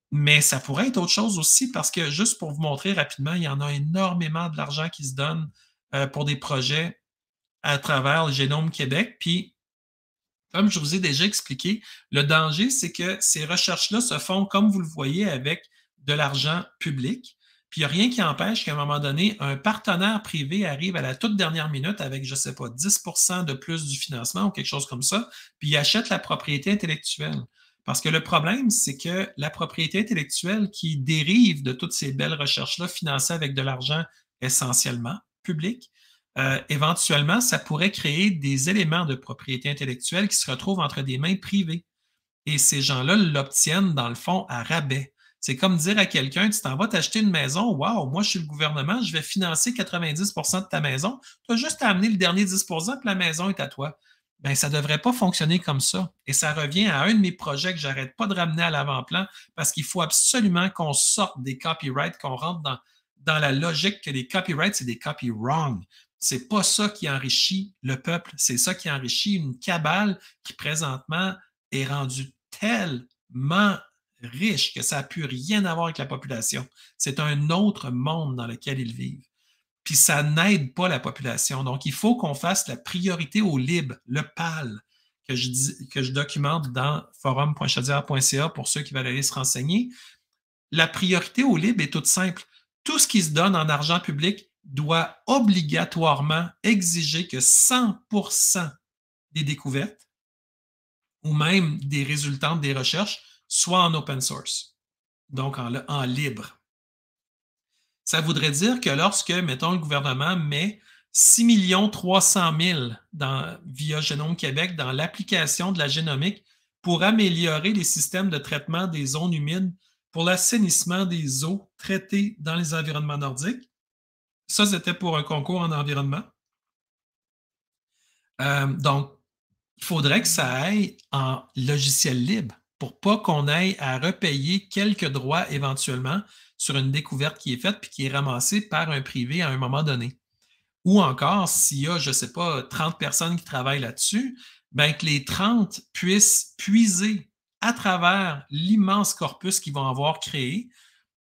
Mais ça pourrait être autre chose aussi parce que, juste pour vous montrer rapidement, il y en a énormément de l'argent qui se donne pour des projets à travers le Génome Québec. Puis, comme je vous ai déjà expliqué, le danger, c'est que ces recherches-là se font, comme vous le voyez, avec de l'argent public. Puis, il n'y a rien qui empêche qu'à un moment donné, un partenaire privé arrive à la toute dernière minute avec, je ne sais pas, 10% de plus du financement ou quelque chose comme ça, puis il achète la propriété intellectuelle. Parce que le problème, c'est que la propriété intellectuelle qui dérive de toutes ces belles recherches-là, financées avec de l'argent essentiellement public, éventuellement, ça pourrait créer des éléments de propriété intellectuelle qui se retrouvent entre des mains privées. Et ces gens-là l'obtiennent, dans le fond, à rabais. C'est comme dire à quelqu'un, tu t'en vas t'acheter une maison, wow, moi je suis le gouvernement, je vais financer 90% de ta maison, tu as juste à amener le dernier 10%, puis la maison est à toi. Ben, ça ne devrait pas fonctionner comme ça. Et ça revient à un de mes projets que j'arrête pas de ramener à l'avant-plan parce qu'il faut absolument qu'on sorte des copyrights, qu'on rentre dans la logique que les copyrights, c'est des copy wrong. C'est pas ça qui enrichit le peuple, c'est ça qui enrichit une cabale qui présentement est rendue tellement riche que ça n'a plus rien à voir avec la population. C'est un autre monde dans lequel ils vivent. Puis ça n'aide pas la population. Donc, il faut qu'on fasse la priorité au libre, le PAL, que je documente dans forum.chaudière.ca pour ceux qui veulent aller se renseigner. La priorité au libre est toute simple. Tout ce qui se donne en argent public doit obligatoirement exiger que 100% des découvertes ou même des résultats des recherches soient en open source, donc en libre. Ça voudrait dire que lorsque, mettons, le gouvernement met 6 300 000 via Génome Québec dans l'application de la génomique pour améliorer les systèmes de traitement des zones humides pour l'assainissement des eaux traitées dans les environnements nordiques. Ça, c'était pour un concours en environnement. Donc, il faudrait que ça aille en logiciel libre pour pas qu'on aille à repayer quelques droits éventuellement sur une découverte qui est faite puis qui est ramassée par un privé à un moment donné. Ou encore, s'il y a, je ne sais pas, 30 personnes qui travaillent là-dessus, bien que les 30 puissent puiser à travers l'immense corpus qu'ils vont avoir créé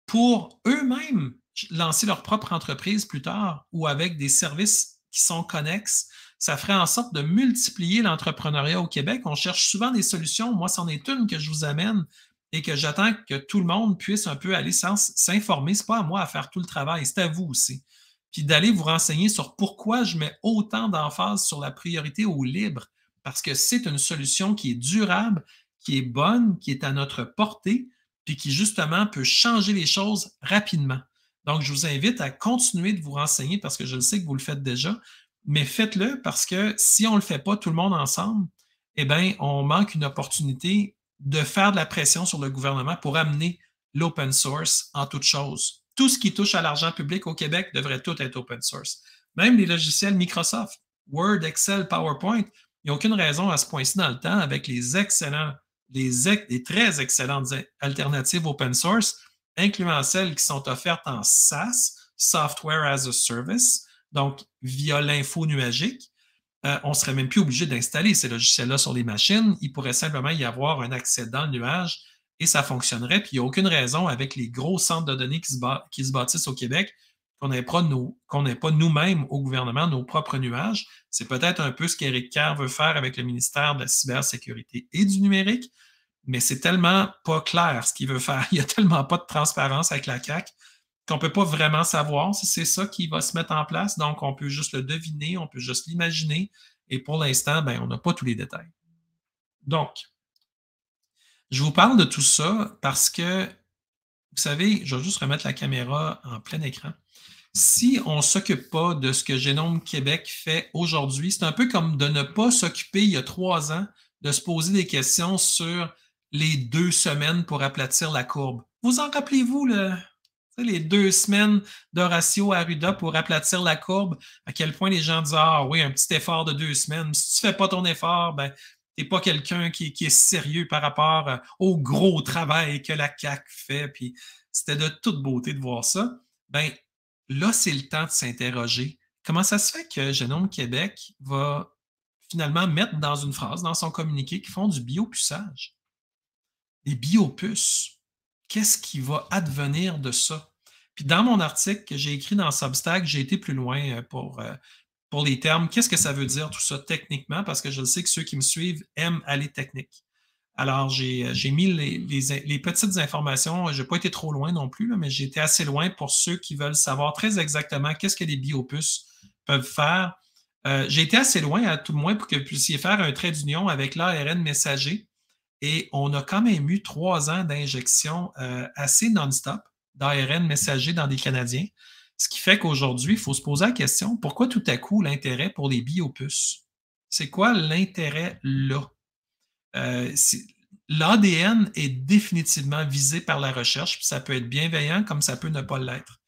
pour eux-mêmes lancer leur propre entreprise plus tard ou avec des services qui sont connexes. Ça ferait en sorte de multiplier l'entrepreneuriat au Québec. On cherche souvent des solutions. Moi, c'en est une que je vous amène et que j'attends que tout le monde puisse un peu aller s'informer. Ce n'est pas à moi à faire tout le travail, c'est à vous aussi. Puis d'aller vous renseigner sur pourquoi je mets autant d'emphase sur la priorité au libre, parce que c'est une solution qui est durable, qui est bonne, qui est à notre portée, puis qui justement peut changer les choses rapidement. Donc, je vous invite à continuer de vous renseigner parce que je le sais que vous le faites déjà, mais faites-le parce que si on ne le fait pas tout le monde ensemble, eh bien, on manque une opportunité de faire de la pression sur le gouvernement pour amener l'open source en toute chose. Tout ce qui touche à l'argent public au Québec devrait tout être open source. Même les logiciels Microsoft, Word, Excel, PowerPoint, il n'y a aucune raison à ce point-ci dans le temps avec les très excellentes alternatives open source, incluant celles qui sont offertes en SaaS, Software as a Service, donc via l'info nuagique. On ne serait même plus obligé d'installer ces logiciels-là sur les machines. Il pourrait simplement y avoir un accès dans le nuage et ça fonctionnerait. Puis il n'y a aucune raison avec les gros centres de données qui se bâtissent au Québec qu'on n'ait pas nous-mêmes au gouvernement nos propres nuages. C'est peut-être un peu ce qu'Éric Kerr veut faire avec le ministère de la cybersécurité et du numérique, mais c'est tellement pas clair ce qu'il veut faire. Il n'y a tellement pas de transparence avec la CAQ qu'on ne peut pas vraiment savoir si c'est ça qui va se mettre en place. Donc, on peut juste le deviner, on peut juste l'imaginer. Et pour l'instant, ben, on n'a pas tous les détails. Donc, je vous parle de tout ça parce que, vous savez, je vais juste remettre la caméra en plein écran. Si on ne s'occupe pas de ce que Génome Québec fait aujourd'hui, c'est un peu comme de ne pas s'occuper il y a 3 ans de se poser des questions sur les 2 semaines pour aplatir la courbe. Vous en rappelez-vous, les 2 semaines d'Horacio Arruda pour aplatir la courbe, à quel point les gens disent « Ah oui, un petit effort de 2 semaines. Si tu ne fais pas ton effort, ben, tu n'es pas quelqu'un qui est sérieux par rapport au gros travail que la CAQ fait. » Puis c'était de toute beauté de voir ça. Ben, là, c'est le temps de s'interroger. Comment ça se fait que Génome Québec va finalement mettre dans une phrase, dans son communiqué, qu'ils font du biopuçage? Des biopuces. Qu'est-ce qui va advenir de ça? Puis dans mon article que j'ai écrit dans Substack, j'ai été plus loin pour les termes. Qu'est-ce que ça veut dire tout ça techniquement? Parce que je sais que ceux qui me suivent aiment aller technique. Alors, j'ai mis les petites informations. Je n'ai pas été trop loin non plus, là, mais j'ai été assez loin pour ceux qui veulent savoir très exactement qu'est-ce que les biopuces peuvent faire. J'ai été assez loin, à tout le moins, pour que vous puissiez faire un trait d'union avec l'ARN messager. Et on a quand même eu 3 ans d'injection assez non-stop d'ARN messager dans des Canadiens. Ce qui fait qu'aujourd'hui, il faut se poser la question, pourquoi tout à coup l'intérêt pour les biopuces? C'est quoi l'intérêt là? C'est l'ADN est définitivement visé par la recherche, puis ça peut être bienveillant comme ça peut ne pas l'être.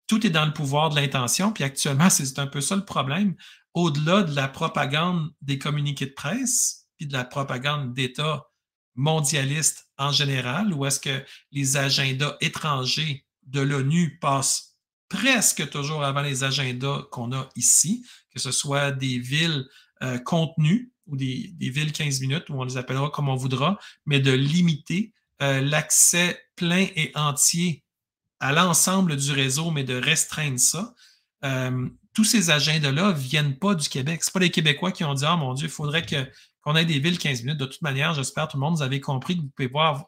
Tout est dans le pouvoir de l'intention, puis actuellement, c'est un peu ça le problème. Au-delà de la propagande des communiqués de presse, puis de la propagande d'États mondialistes en général, où est-ce que les agendas étrangers de l'ONU passent presque toujours avant les agendas qu'on a ici, que ce soit des villes contenues ou des villes 15 minutes, où on les appellera comme on voudra, mais de limiter l'accès plein et entier à l'ensemble du réseau, mais de restreindre ça. Tous ces agendas-là ne viennent pas du Québec. Ce pas les Québécois qui ont dit « Ah mon Dieu, il faudrait qu'on ait des villes 15 minutes. » De toute manière, j'espère tout le monde, vous avez compris que vous pouvez voir,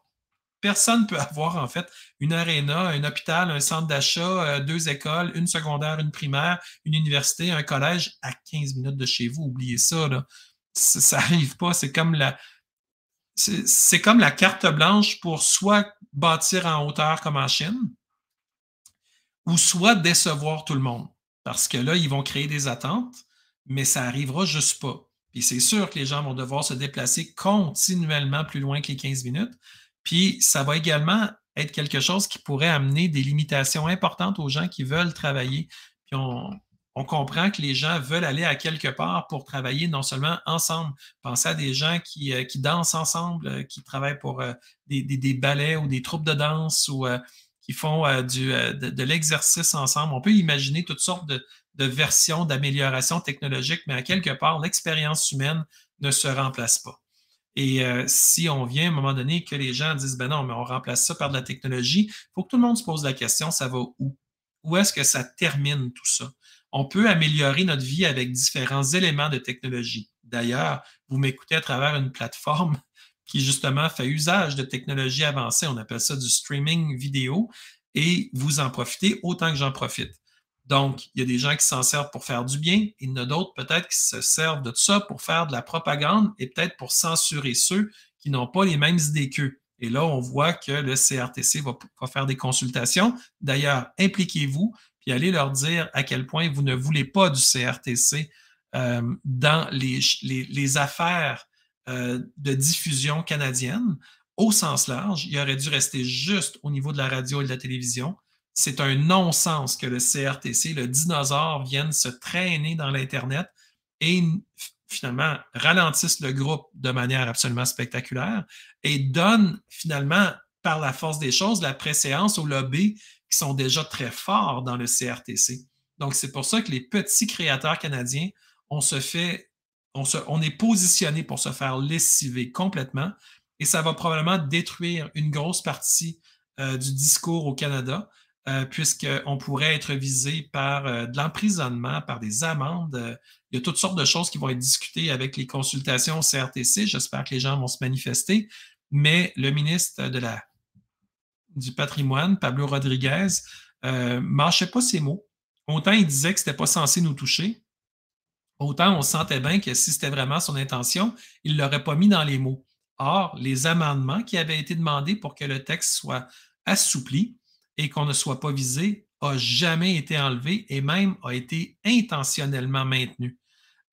personne ne peut avoir en fait une aréna, un hôpital, un centre d'achat, deux écoles, une secondaire, une primaire, une université, un collège à 15 minutes de chez vous. Oubliez ça, là. Ça n'arrive pas. C'est comme la carte blanche pour soit bâtir en hauteur comme en Chine, ou soit décevoir tout le monde. Parce que là, ils vont créer des attentes, mais ça n'arrivera juste pas. Puis c'est sûr que les gens vont devoir se déplacer continuellement plus loin que les 15 minutes. Puis ça va également être quelque chose qui pourrait amener des limitations importantes aux gens qui veulent travailler. Puis on comprend que les gens veulent aller à quelque part pour travailler non seulement ensemble. Pensez à des gens qui dansent ensemble, qui travaillent pour des ballets ou des troupes de danse ou qui font de l'exercice ensemble. On peut imaginer toutes sortes de versions d'amélioration technologique, mais à quelque part, l'expérience humaine ne se remplace pas. Et si on vient à un moment donné que les gens disent, ben non, mais on remplace ça par de la technologie, il faut que tout le monde se pose la question, ça va où? Où est-ce que ça termine tout ça? On peut améliorer notre vie avec différents éléments de technologie. D'ailleurs, vous m'écoutez à travers une plateforme qui justement fait usage de technologies avancées. On appelle ça du streaming vidéo et vous en profitez autant que j'en profite. Donc, il y a des gens qui s'en servent pour faire du bien, il y en a d'autres peut-être qui se servent de ça pour faire de la propagande et peut-être pour censurer ceux qui n'ont pas les mêmes idées qu'eux. Et là, on voit que le CRTC va faire des consultations. D'ailleurs, impliquez-vous, puis allez leur dire à quel point vous ne voulez pas du CRTC dans les affaires de diffusion canadienne au sens large. Il aurait dû rester juste au niveau de la radio et de la télévision. C'est un non-sens que le CRTC, le dinosaure, vienne se traîner dans l'Internet et finalement ralentisse le groupe de manière absolument spectaculaire et donne finalement, par la force des choses, la préséance aux lobbies qui sont déjà très forts dans le CRTC. Donc, c'est pour ça que les petits créateurs canadiens, on est positionné pour se faire lessiver complètement et ça va probablement détruire une grosse partie du discours au Canada, puisqu'on pourrait être visé par de l'emprisonnement, par des amendes. Il y a toutes sortes de choses qui vont être discutées avec les consultations au CRTC. J'espère que les gens vont se manifester. Mais le ministre du patrimoine, Pablo Rodriguez, mâchait pas ses mots. Autant il disait que ce n'était pas censé nous toucher, autant on sentait bien que si c'était vraiment son intention, il ne l'aurait pas mis dans les mots. Or, les amendements qui avaient été demandés pour que le texte soit assoupli et qu'on ne soit pas visé n'a jamais été enlevé et même a été intentionnellement maintenu.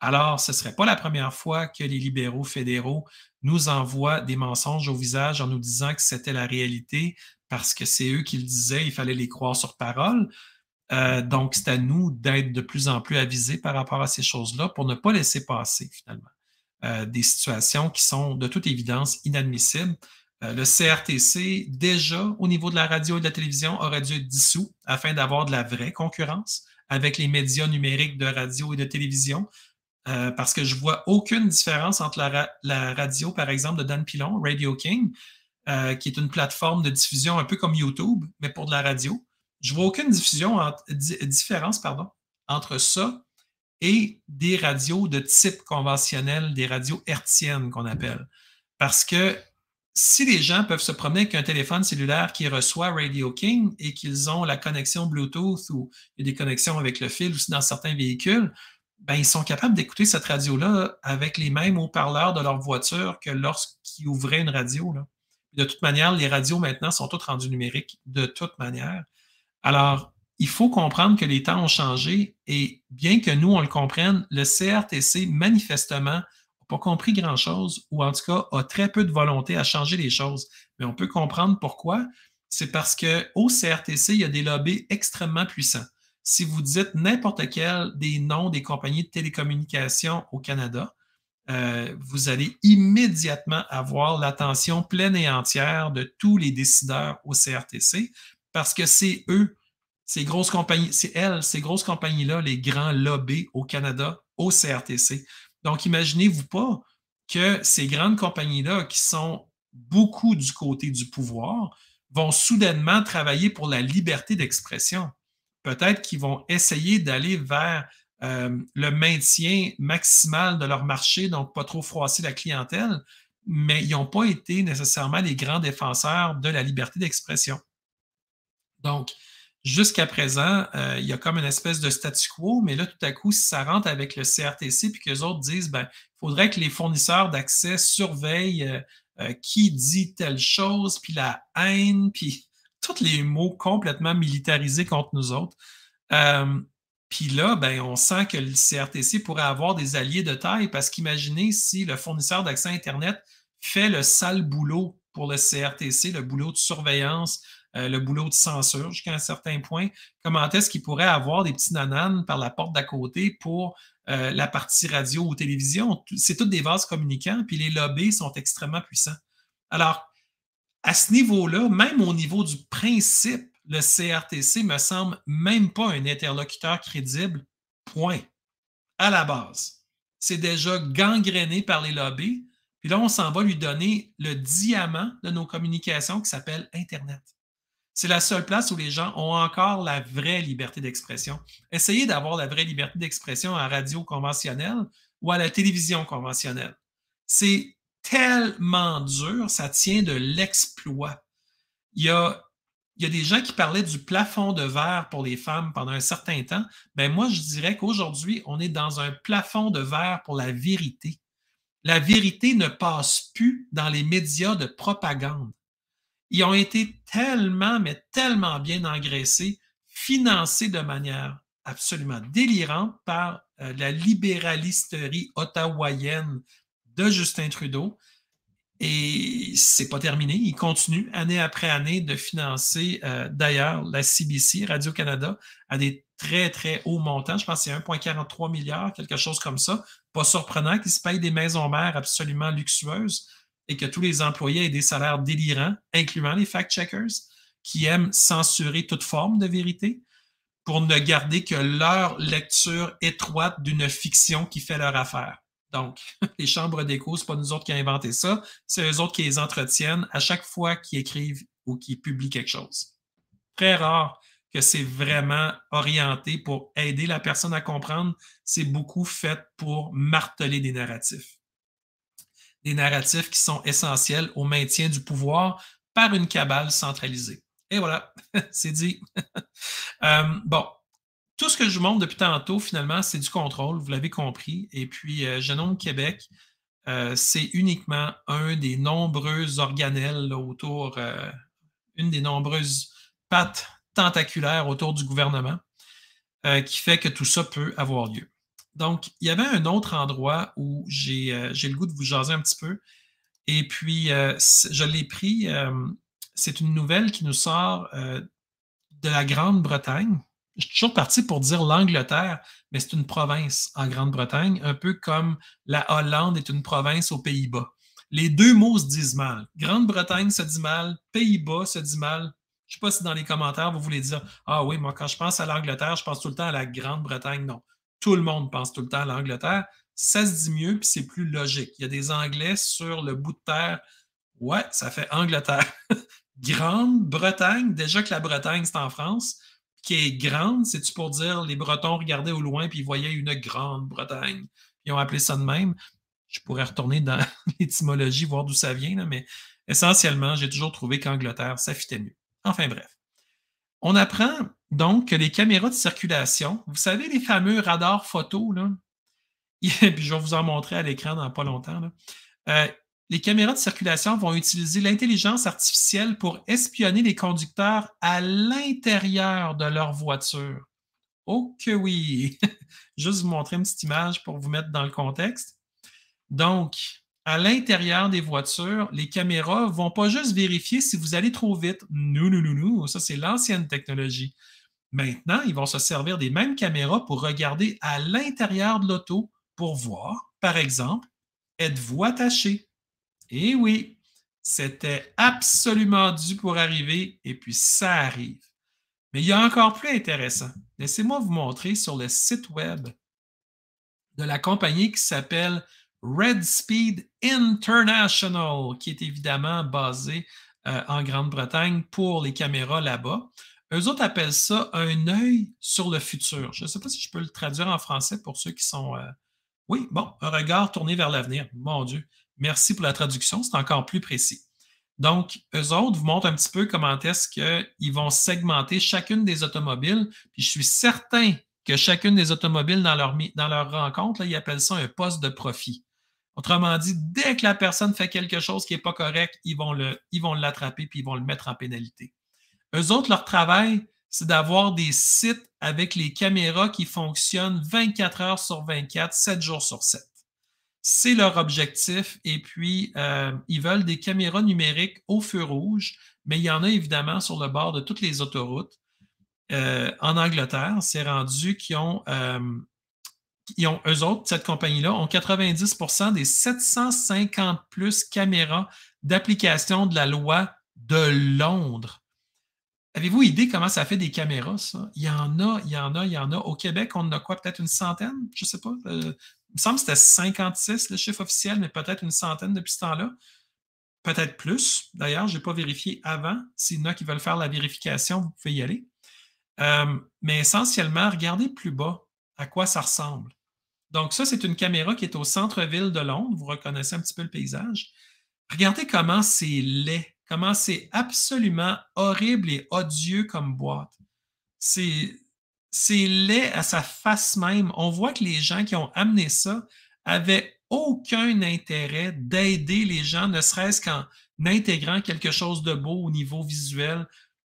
Alors, ce ne serait pas la première fois que les libéraux fédéraux nous envoient des mensonges au visage en nous disant que c'était la réalité parce que c'est eux qui le disaient, il fallait les croire sur parole. Donc, c'est à nous d'être de plus en plus avisés par rapport à ces choses-là pour ne pas laisser passer finalement des situations qui sont de toute évidence inadmissibles. Le CRTC, déjà au niveau de la radio et de la télévision, aurait dû être dissous afin d'avoir de la vraie concurrence avec les médias numériques de radio et de télévision. Parce que je ne vois aucune différence entre la radio, par exemple, de Dan Pilon, Radio King, qui est une plateforme de diffusion un peu comme YouTube, mais pour de la radio. Je ne vois aucune différence entre ça et des radios de type conventionnel, des radios hertziennes qu'on appelle. Parce que si les gens peuvent se promener avec un téléphone cellulaire qui reçoit Radio King et qu'ils ont la connexion Bluetooth ou il y a des connexions avec le fil aussi dans certains véhicules, ben, ils sont capables d'écouter cette radio-là avec les mêmes haut-parleurs de leur voiture que lorsqu'ils ouvraient une radio, là. De toute manière, les radios maintenant sont toutes rendues numériques de toute manière. Alors, il faut comprendre que les temps ont changé et bien que nous, on le comprenne, le CRTC, manifestement, n'a pas compris grand-chose ou en tout cas a très peu de volonté à changer les choses. Mais on peut comprendre pourquoi. C'est parce qu'au CRTC, il y a des lobbies extrêmement puissants. Si vous dites n'importe quel des noms des compagnies de télécommunications au Canada, vous allez immédiatement avoir l'attention pleine et entière de tous les décideurs au CRTC parce que c'est eux, ces grosses compagnies, c'est elles, ces grosses compagnies-là, les grands lobbies au Canada, au CRTC. Donc, imaginez-vous pas que ces grandes compagnies-là, qui sont beaucoup du côté du pouvoir, vont soudainement travailler pour la liberté d'expression. Peut-être qu'ils vont essayer d'aller vers le maintien maximal de leur marché, donc pas trop froisser la clientèle, mais ils n'ont pas été nécessairement les grands défenseurs de la liberté d'expression. Donc, jusqu'à présent, il y a comme une espèce de statu quo, mais là, tout à coup, si ça rentre avec le CRTC, puis que les autres disent, ben, il faudrait que les fournisseurs d'accès surveillent qui dit telle chose, puis la haine, puis tous les mots complètement militarisés contre nous autres. Euh, Puis là, ben, on sent que le CRTC pourrait avoir des alliés de taille parce qu'imaginez si le fournisseur d'accès Internet fait le sale boulot pour le CRTC, le boulot de surveillance, le boulot de censure jusqu'à un certain point, comment est-ce qu'il pourrait avoir des petits nananes par la porte d'à côté pour la partie radio ou télévision? C'est toutes des vases communicants, puis les lobbies sont extrêmement puissants. Alors, à ce niveau-là, même au niveau du principe, le CRTC me semble même pas un interlocuteur crédible, point, à la base. C'est déjà gangréné par les lobbies, puis là, on s'en va lui donner le diamant de nos communications qui s'appelle Internet. C'est la seule place où les gens ont encore la vraie liberté d'expression. Essayez d'avoir la vraie liberté d'expression à la radio conventionnelle ou à la télévision conventionnelle. C'est tellement dur, ça tient de l'exploit. Il y a, il y a des gens qui parlaient du plafond de verre pour les femmes pendant un certain temps. Ben moi, je dirais qu'aujourd'hui, on est dans un plafond de verre pour la vérité. La vérité ne passe plus dans les médias de propagande. Ils ont été tellement, mais tellement bien engraissés, financés de manière absolument délirante par la libéralisterie ottawaïenne de Justin Trudeau. Et c'est pas terminé. Ils continuent année après année de financer d'ailleurs la CBC, Radio-Canada, à des très, très hauts montants. Je pense que c'est 1,43 milliard, quelque chose comme ça. Pas surprenant qu'ils se payent des maisons mères absolument luxueuses et que tous les employés aient des salaires délirants, incluant les fact-checkers, qui aiment censurer toute forme de vérité pour ne garder que leur lecture étroite d'une fiction qui fait leur affaire. Donc, les chambres d'écho, ce n'est pas nous autres qui avons inventé ça, c'est eux autres qui les entretiennent à chaque fois qu'ils écrivent ou qu'ils publient quelque chose. Très rare que c'est vraiment orienté pour aider la personne à comprendre, c'est beaucoup fait pour marteler des narratifs. Des narratifs qui sont essentiels au maintien du pouvoir par une cabale centralisée. Et voilà, c'est dit. Bon, tout ce que je vous montre depuis tantôt, finalement, c'est du contrôle, vous l'avez compris. Et puis, Génome Québec, c'est uniquement un des nombreux organelles là, autour, une des nombreuses pattes tentaculaires autour du gouvernement qui fait que tout ça peut avoir lieu. Donc, il y avait un autre endroit où j'ai le goût de vous jaser un petit peu. Et puis, je l'ai pris, c'est une nouvelle qui nous sort de la Grande-Bretagne. Je suis toujours parti pour dire l'Angleterre, mais c'est une province en Grande-Bretagne, un peu comme la Hollande est une province aux Pays-Bas. Les deux mots se disent mal. Grande-Bretagne se dit mal, Pays-Bas se dit mal. Je ne sais pas si dans les commentaires, vous voulez dire ah oui, moi, quand je pense à l'Angleterre, je pense tout le temps à la Grande-Bretagne. Non. Tout le monde pense tout le temps à l'Angleterre. Ça se dit mieux, puis c'est plus logique. Il y a des Anglais sur le bout de terre. Ouais, ça fait Angleterre. Grande-Bretagne, déjà que la Bretagne, c'est en France, qui est grande, c'est-tu pour dire les Bretons regardaient au loin puis ils voyaient une Grande-Bretagne. Ils ont appelé ça de même. Je pourrais retourner dans l'étymologie, voir d'où ça vient, là, mais essentiellement, j'ai toujours trouvé qu'Angleterre, ça fitait mieux. Enfin bref. On apprend donc que les caméras de circulation, vous savez, les fameux radars photo, là, puis je vais vous en montrer à l'écran dans pas longtemps, là, les caméras de circulation vont utiliser l'intelligence artificielle pour espionner les conducteurs à l'intérieur de leur voiture. Oh que oui! Juste vous montrer une petite image pour vous mettre dans le contexte. Donc, à l'intérieur des voitures, les caméras ne vont pas juste vérifier si vous allez trop vite. Non, non, non, non. Ça, c'est l'ancienne technologie. Maintenant, ils vont se servir des mêmes caméras pour regarder à l'intérieur de l'auto pour voir, par exemple, êtes-vous attaché? Eh oui, c'était absolument dû pour arriver et puis ça arrive. Mais il y a encore plus intéressant. Laissez-moi vous montrer sur le site web de la compagnie qui s'appelle Red Speed International, qui est évidemment basée en Grande-Bretagne pour les caméras là-bas. Eux autres appellent ça un œil sur le futur. Je ne sais pas si je peux le traduire en français pour ceux qui sont... Oui, bon, un regard tourné vers l'avenir. Mon Dieu, merci pour la traduction, c'est encore plus précis. Donc, eux autres vous montrent un petit peu comment est-ce qu'ils vont segmenter chacune des automobiles. Puis je suis certain que chacune des automobiles dans leur rencontre, là, ils appellent ça un poste de profit. Autrement dit, dès que la personne fait quelque chose qui n'est pas correct, ils vont l'attraper puis ils vont le mettre en pénalité. Eux autres, leur travail, c'est d'avoir des sites avec les caméras qui fonctionnent 24 heures sur 24, 7 jours sur 7. C'est leur objectif. Et puis, ils veulent des caméras numériques au feu rouge, mais il y en a évidemment sur le bord de toutes les autoroutes. En Angleterre, c'est rendu qu'ils ont, eux autres, cette compagnie-là, ont 90% des 750 plus caméras d'application de la loi de Londres. Avez-vous idée comment ça fait des caméras, ça? Il y en a, il y en a, il y en a. Au Québec, on en a quoi? Peut-être une centaine? Je ne sais pas. Il me semble que c'était 56, le chiffre officiel, mais peut-être une centaine depuis ce temps-là. Peut-être plus. D'ailleurs, je n'ai pas vérifié avant. S'il y en a qui veulent faire la vérification, vous pouvez y aller. Mais essentiellement, regardez plus bas à quoi ça ressemble. Donc, ça, c'est une caméra qui est au centre-ville de Londres. Vous reconnaissez un petit peu le paysage. Regardez comment c'est laid, comment c'est absolument horrible et odieux comme boîte. C'est laid à sa face même. On voit que les gens qui ont amené ça avaient aucun intérêt d'aider les gens, ne serait-ce qu'en intégrant quelque chose de beau au niveau visuel.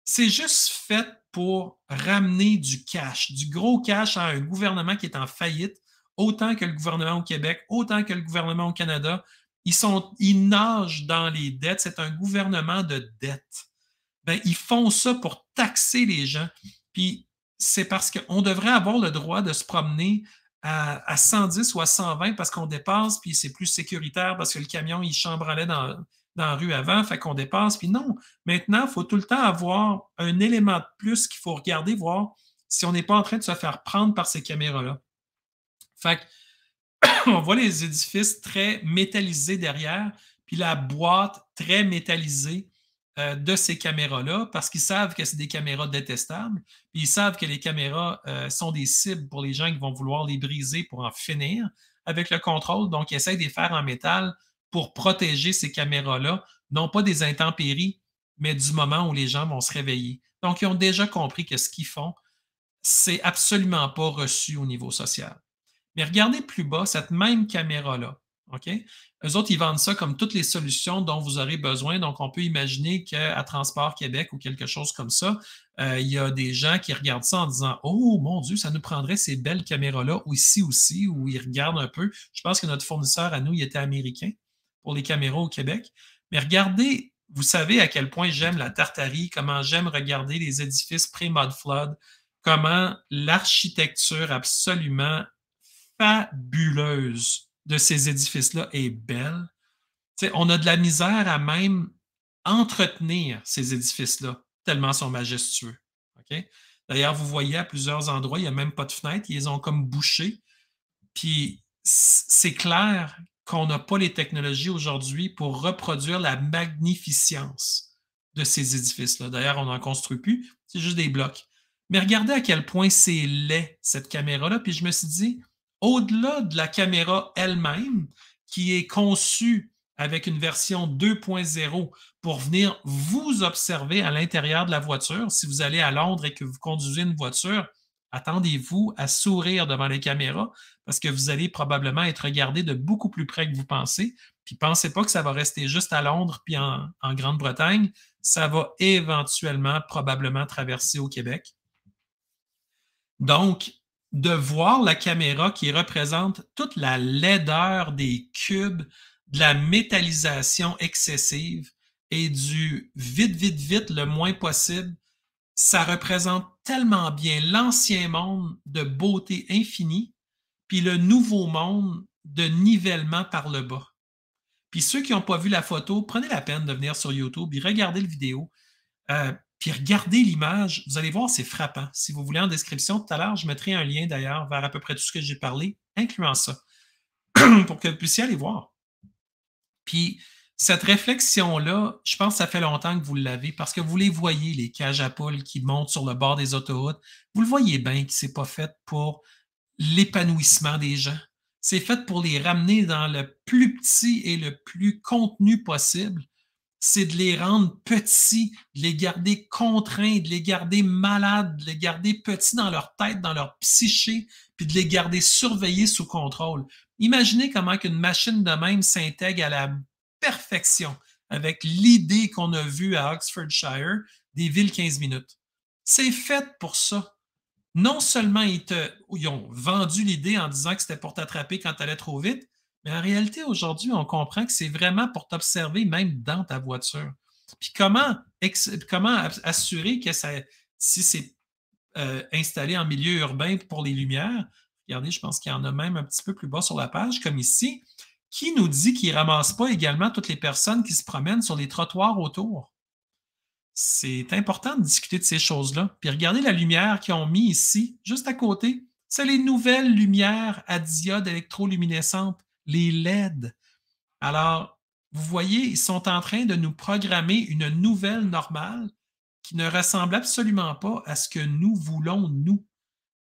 C'est juste fait pour ramener du cash, du gros cash à un gouvernement qui est en faillite, autant que le gouvernement au Québec, autant que le gouvernement au Canada. Ils nagent dans les dettes. C'est un gouvernement de dettes. Ben, ils font ça pour taxer les gens. Puis c'est parce qu'on devrait avoir le droit de se promener à 110 ou à 120 parce qu'on dépasse, puis c'est plus sécuritaire parce que le camion, il chambranlait dans la rue avant, fait qu'on dépasse. Puis non, maintenant, il faut tout le temps avoir un élément de plus qu'il faut regarder, voir si on n'est pas en train de se faire prendre par ces caméras-là. Fait que on voit les édifices très métallisés derrière, puis la boîte très métallisée de ces caméras-là, parce qu'ils savent que c'est des caméras détestables, puis ils savent que les caméras sont des cibles pour les gens qui vont vouloir les briser pour en finir avec le contrôle. Donc, ils essayent de les faire en métal pour protéger ces caméras-là, non pas des intempéries, mais du moment où les gens vont se réveiller. Donc, ils ont déjà compris que ce qu'ils font, c'est absolument pas reçu au niveau social. Mais regardez plus bas, cette même caméra-là. OK? Eux autres, ils vendent ça comme toutes les solutions dont vous aurez besoin. Donc, on peut imaginer qu'à Transport Québec ou quelque chose comme ça, il y a des gens qui regardent ça en disant oh mon Dieu, ça nous prendrait ces belles caméras-là, ou ici aussi, où ils regardent un peu. Je pense que notre fournisseur à nous, il était américain pour les caméras au Québec. Mais regardez, vous savez à quel point j'aime la Tartarie, comment j'aime regarder les édifices pré-mud flood, comment l'architecture absolument fabuleuse de ces édifices-là est belle. T'sais, on a de la misère à même entretenir ces édifices-là, tellement sont majestueux. Okay? D'ailleurs, vous voyez à plusieurs endroits, il n'y a même pas de fenêtres, ils les ont comme bouchées. Puis c'est clair qu'on n'a pas les technologies aujourd'hui pour reproduire la magnificence de ces édifices-là. D'ailleurs, on n'en construit plus, c'est juste des blocs. Mais regardez à quel point c'est laid, cette caméra-là. Puis je me suis dit, au-delà de la caméra elle-même, qui est conçue avec une version 2.0 pour venir vous observer à l'intérieur de la voiture, si vous allez à Londres et que vous conduisez une voiture, attendez-vous à sourire devant les caméras parce que vous allez probablement être regardé de beaucoup plus près que vous pensez. Puis pensez pas que ça va rester juste à Londres puis en Grande-Bretagne. Ça va éventuellement, probablement traverser au Québec. Donc, de voir la caméra qui représente toute la laideur des cubes, de la métallisation excessive et du vite, vite, vite le moins possible, ça représente tellement bien l'ancien monde de beauté infinie, puis le nouveau monde de nivellement par le bas. Puis ceux qui n'ont pas vu la photo, prenez la peine de venir sur YouTube et regardez la vidéo. Puis regardez l'image, vous allez voir, c'est frappant. Si vous voulez en description, tout à l'heure, je mettrai un lien d'ailleurs vers à peu près tout ce que j'ai parlé, incluant ça, pour que vous puissiez aller voir. Puis cette réflexion-là, je pense que ça fait longtemps que vous l'avez parce que vous les voyez, les cages à poules qui montent sur le bord des autoroutes. Vous le voyez bien que ce n'est pas fait pour l'épanouissement des gens. C'est fait pour les ramener dans le plus petit et le plus contenu possible. C'est de les rendre petits, de les garder contraints, de les garder malades, de les garder petits dans leur tête, dans leur psyché, puis de les garder surveillés sous contrôle. Imaginez comment qu'une machine de même s'intègre à la perfection avec l'idée qu'on a vue à Oxfordshire des villes 15 minutes. C'est fait pour ça. Non seulement ils ont vendu l'idée en disant que c'était pour t'attraper quand tu allais trop vite, mais en réalité, aujourd'hui, on comprend que c'est vraiment pour t'observer même dans ta voiture. Puis comment assurer que si c'est installé en milieu urbain pour les lumières, regardez, je pense qu'il y en a même un petit peu plus bas sur la page, comme ici, qui nous dit qu'il ne ramasse pas également toutes les personnes qui se promènent sur les trottoirs autour? C'est important de discuter de ces choses-là. Puis regardez la lumière qu'ils ont mis ici, juste à côté. C'est les nouvelles lumières à diode électroluminescentes, les LED. Alors, vous voyez, ils sont en train de nous programmer une nouvelle normale qui ne ressemble absolument pas à ce que nous voulons, nous.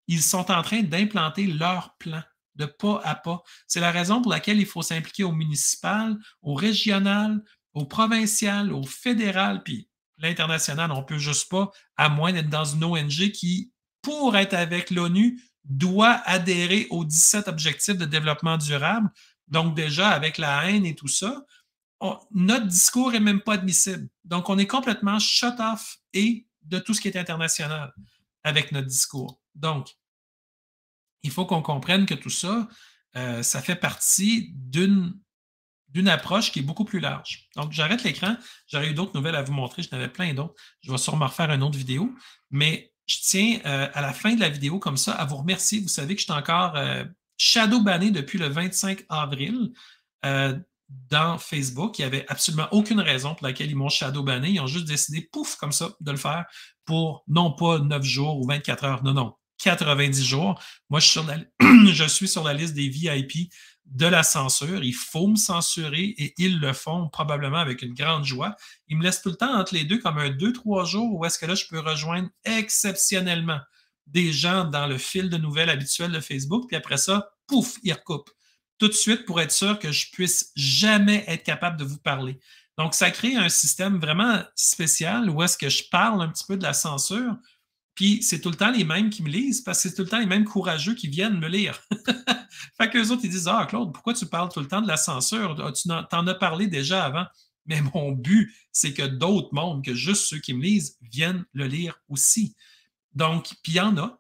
Ils sont en train d'implanter leur plan de pas à pas. C'est la raison pour laquelle il faut s'impliquer au municipal, au régional, au provincial, au fédéral, puis l'international. On ne peut juste pas, à moins d'être dans une ONG qui, pour être avec l'ONU, doit adhérer aux 17 objectifs de développement durable. Donc déjà, avec la haine et tout ça, notre discours n'est même pas admissible. Donc, on est complètement shut off et de tout ce qui est international avec notre discours. Donc, il faut qu'on comprenne que tout ça, ça fait partie d'une approche qui est beaucoup plus large. Donc, j'arrête l'écran. J'aurais eu d'autres nouvelles à vous montrer. J'en avais plein d'autres. Je vais sûrement refaire une autre vidéo. Mais je tiens à la fin de la vidéo comme ça à vous remercier. Vous savez que je suis encore shadow banné depuis le 25 avril dans Facebook. Il n'y avait absolument aucune raison pour laquelle ils m'ont shadow banné. Ils ont juste décidé, pouf, comme ça, de le faire pour non pas 9 jours ou 24 heures. Non, non. 90 jours. Moi, je suis sur la liste des VIP de la censure. Il faut me censurer et ils le font probablement avec une grande joie. Ils me laissent tout le temps entre les deux comme un 2-3 jours où est-ce que là, je peux rejoindre exceptionnellement des gens dans le fil de nouvelles habituel de Facebook. Puis après ça, pouf, ils recoupent. Tout de suite pour être sûr que je puisse jamais être capable de vous parler. Donc, ça crée un système vraiment spécial où est-ce que je parle un petit peu de la censure. Puis c'est tout le temps les mêmes qui me lisent parce que c'est tout le temps les mêmes courageux qui viennent me lire. Fait qu'eux autres, ils disent ah, Claude, pourquoi tu parles tout le temps de la censure? Tu t'en as parlé déjà avant. Mais mon but, c'est que d'autres mondes, que juste ceux qui me lisent, viennent le lire aussi. Donc, puis il y en a,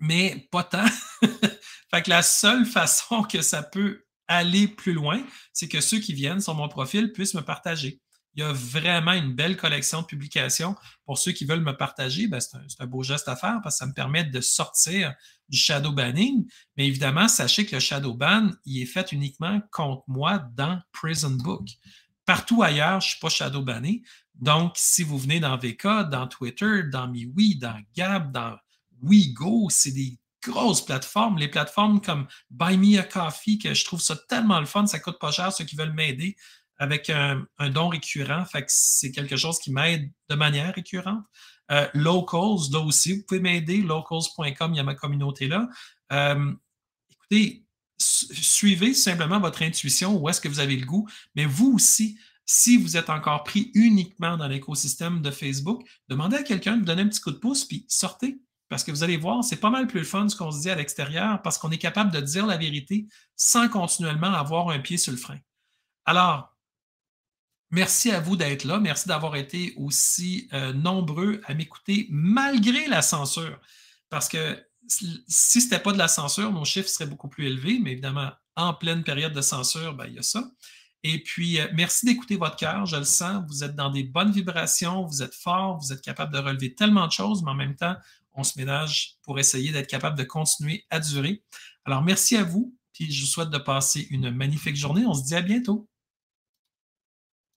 mais pas tant. Fait que la seule façon que ça peut aller plus loin, c'est que ceux qui viennent sur mon profil puissent me partager. Il y a vraiment une belle collection de publications. Pour ceux qui veulent me partager, ben c'est un beau geste à faire parce que ça me permet de sortir du shadow banning. Mais évidemment, sachez que le shadow ban, il est fait uniquement contre moi dans Prison Book. Partout ailleurs, je ne suis pas shadow banné. Donc, si vous venez dans VK, dans Twitter, dans MeWe, dans Gab, dans WeGo, c'est des grosses plateformes. Les plateformes comme Buy Me a Coffee, que je trouve ça tellement le fun, ça ne coûte pas cher, ceux qui veulent m'aider avec un don récurrent. Fait que c'est quelque chose qui m'aide de manière récurrente. Locals, là aussi, vous pouvez m'aider. Locals.com, il y a ma communauté là. Écoutez, suivez simplement votre intuition, où est-ce que vous avez le goût, mais vous aussi, si vous êtes encore pris uniquement dans l'écosystème de Facebook, demandez à quelqu'un de vous donner un petit coup de pouce, puis sortez. Parce que vous allez voir, c'est pas mal plus le fun ce qu'on se dit à l'extérieur parce qu'on est capable de dire la vérité sans continuellement avoir un pied sur le frein. Alors, merci à vous d'être là. Merci d'avoir été aussi nombreux à m'écouter malgré la censure. Parce que si ce n'était pas de la censure, nos chiffres seraient beaucoup plus élevés. Mais évidemment, en pleine période de censure, ben, il y a ça. Et puis, merci d'écouter votre cœur. Je le sens. Vous êtes dans des bonnes vibrations. Vous êtes fort. Vous êtes capable de relever tellement de choses, mais en même temps, on se ménage pour essayer d'être capable de continuer à durer. Alors, merci à vous. Puis, je vous souhaite de passer une magnifique journée. On se dit à bientôt.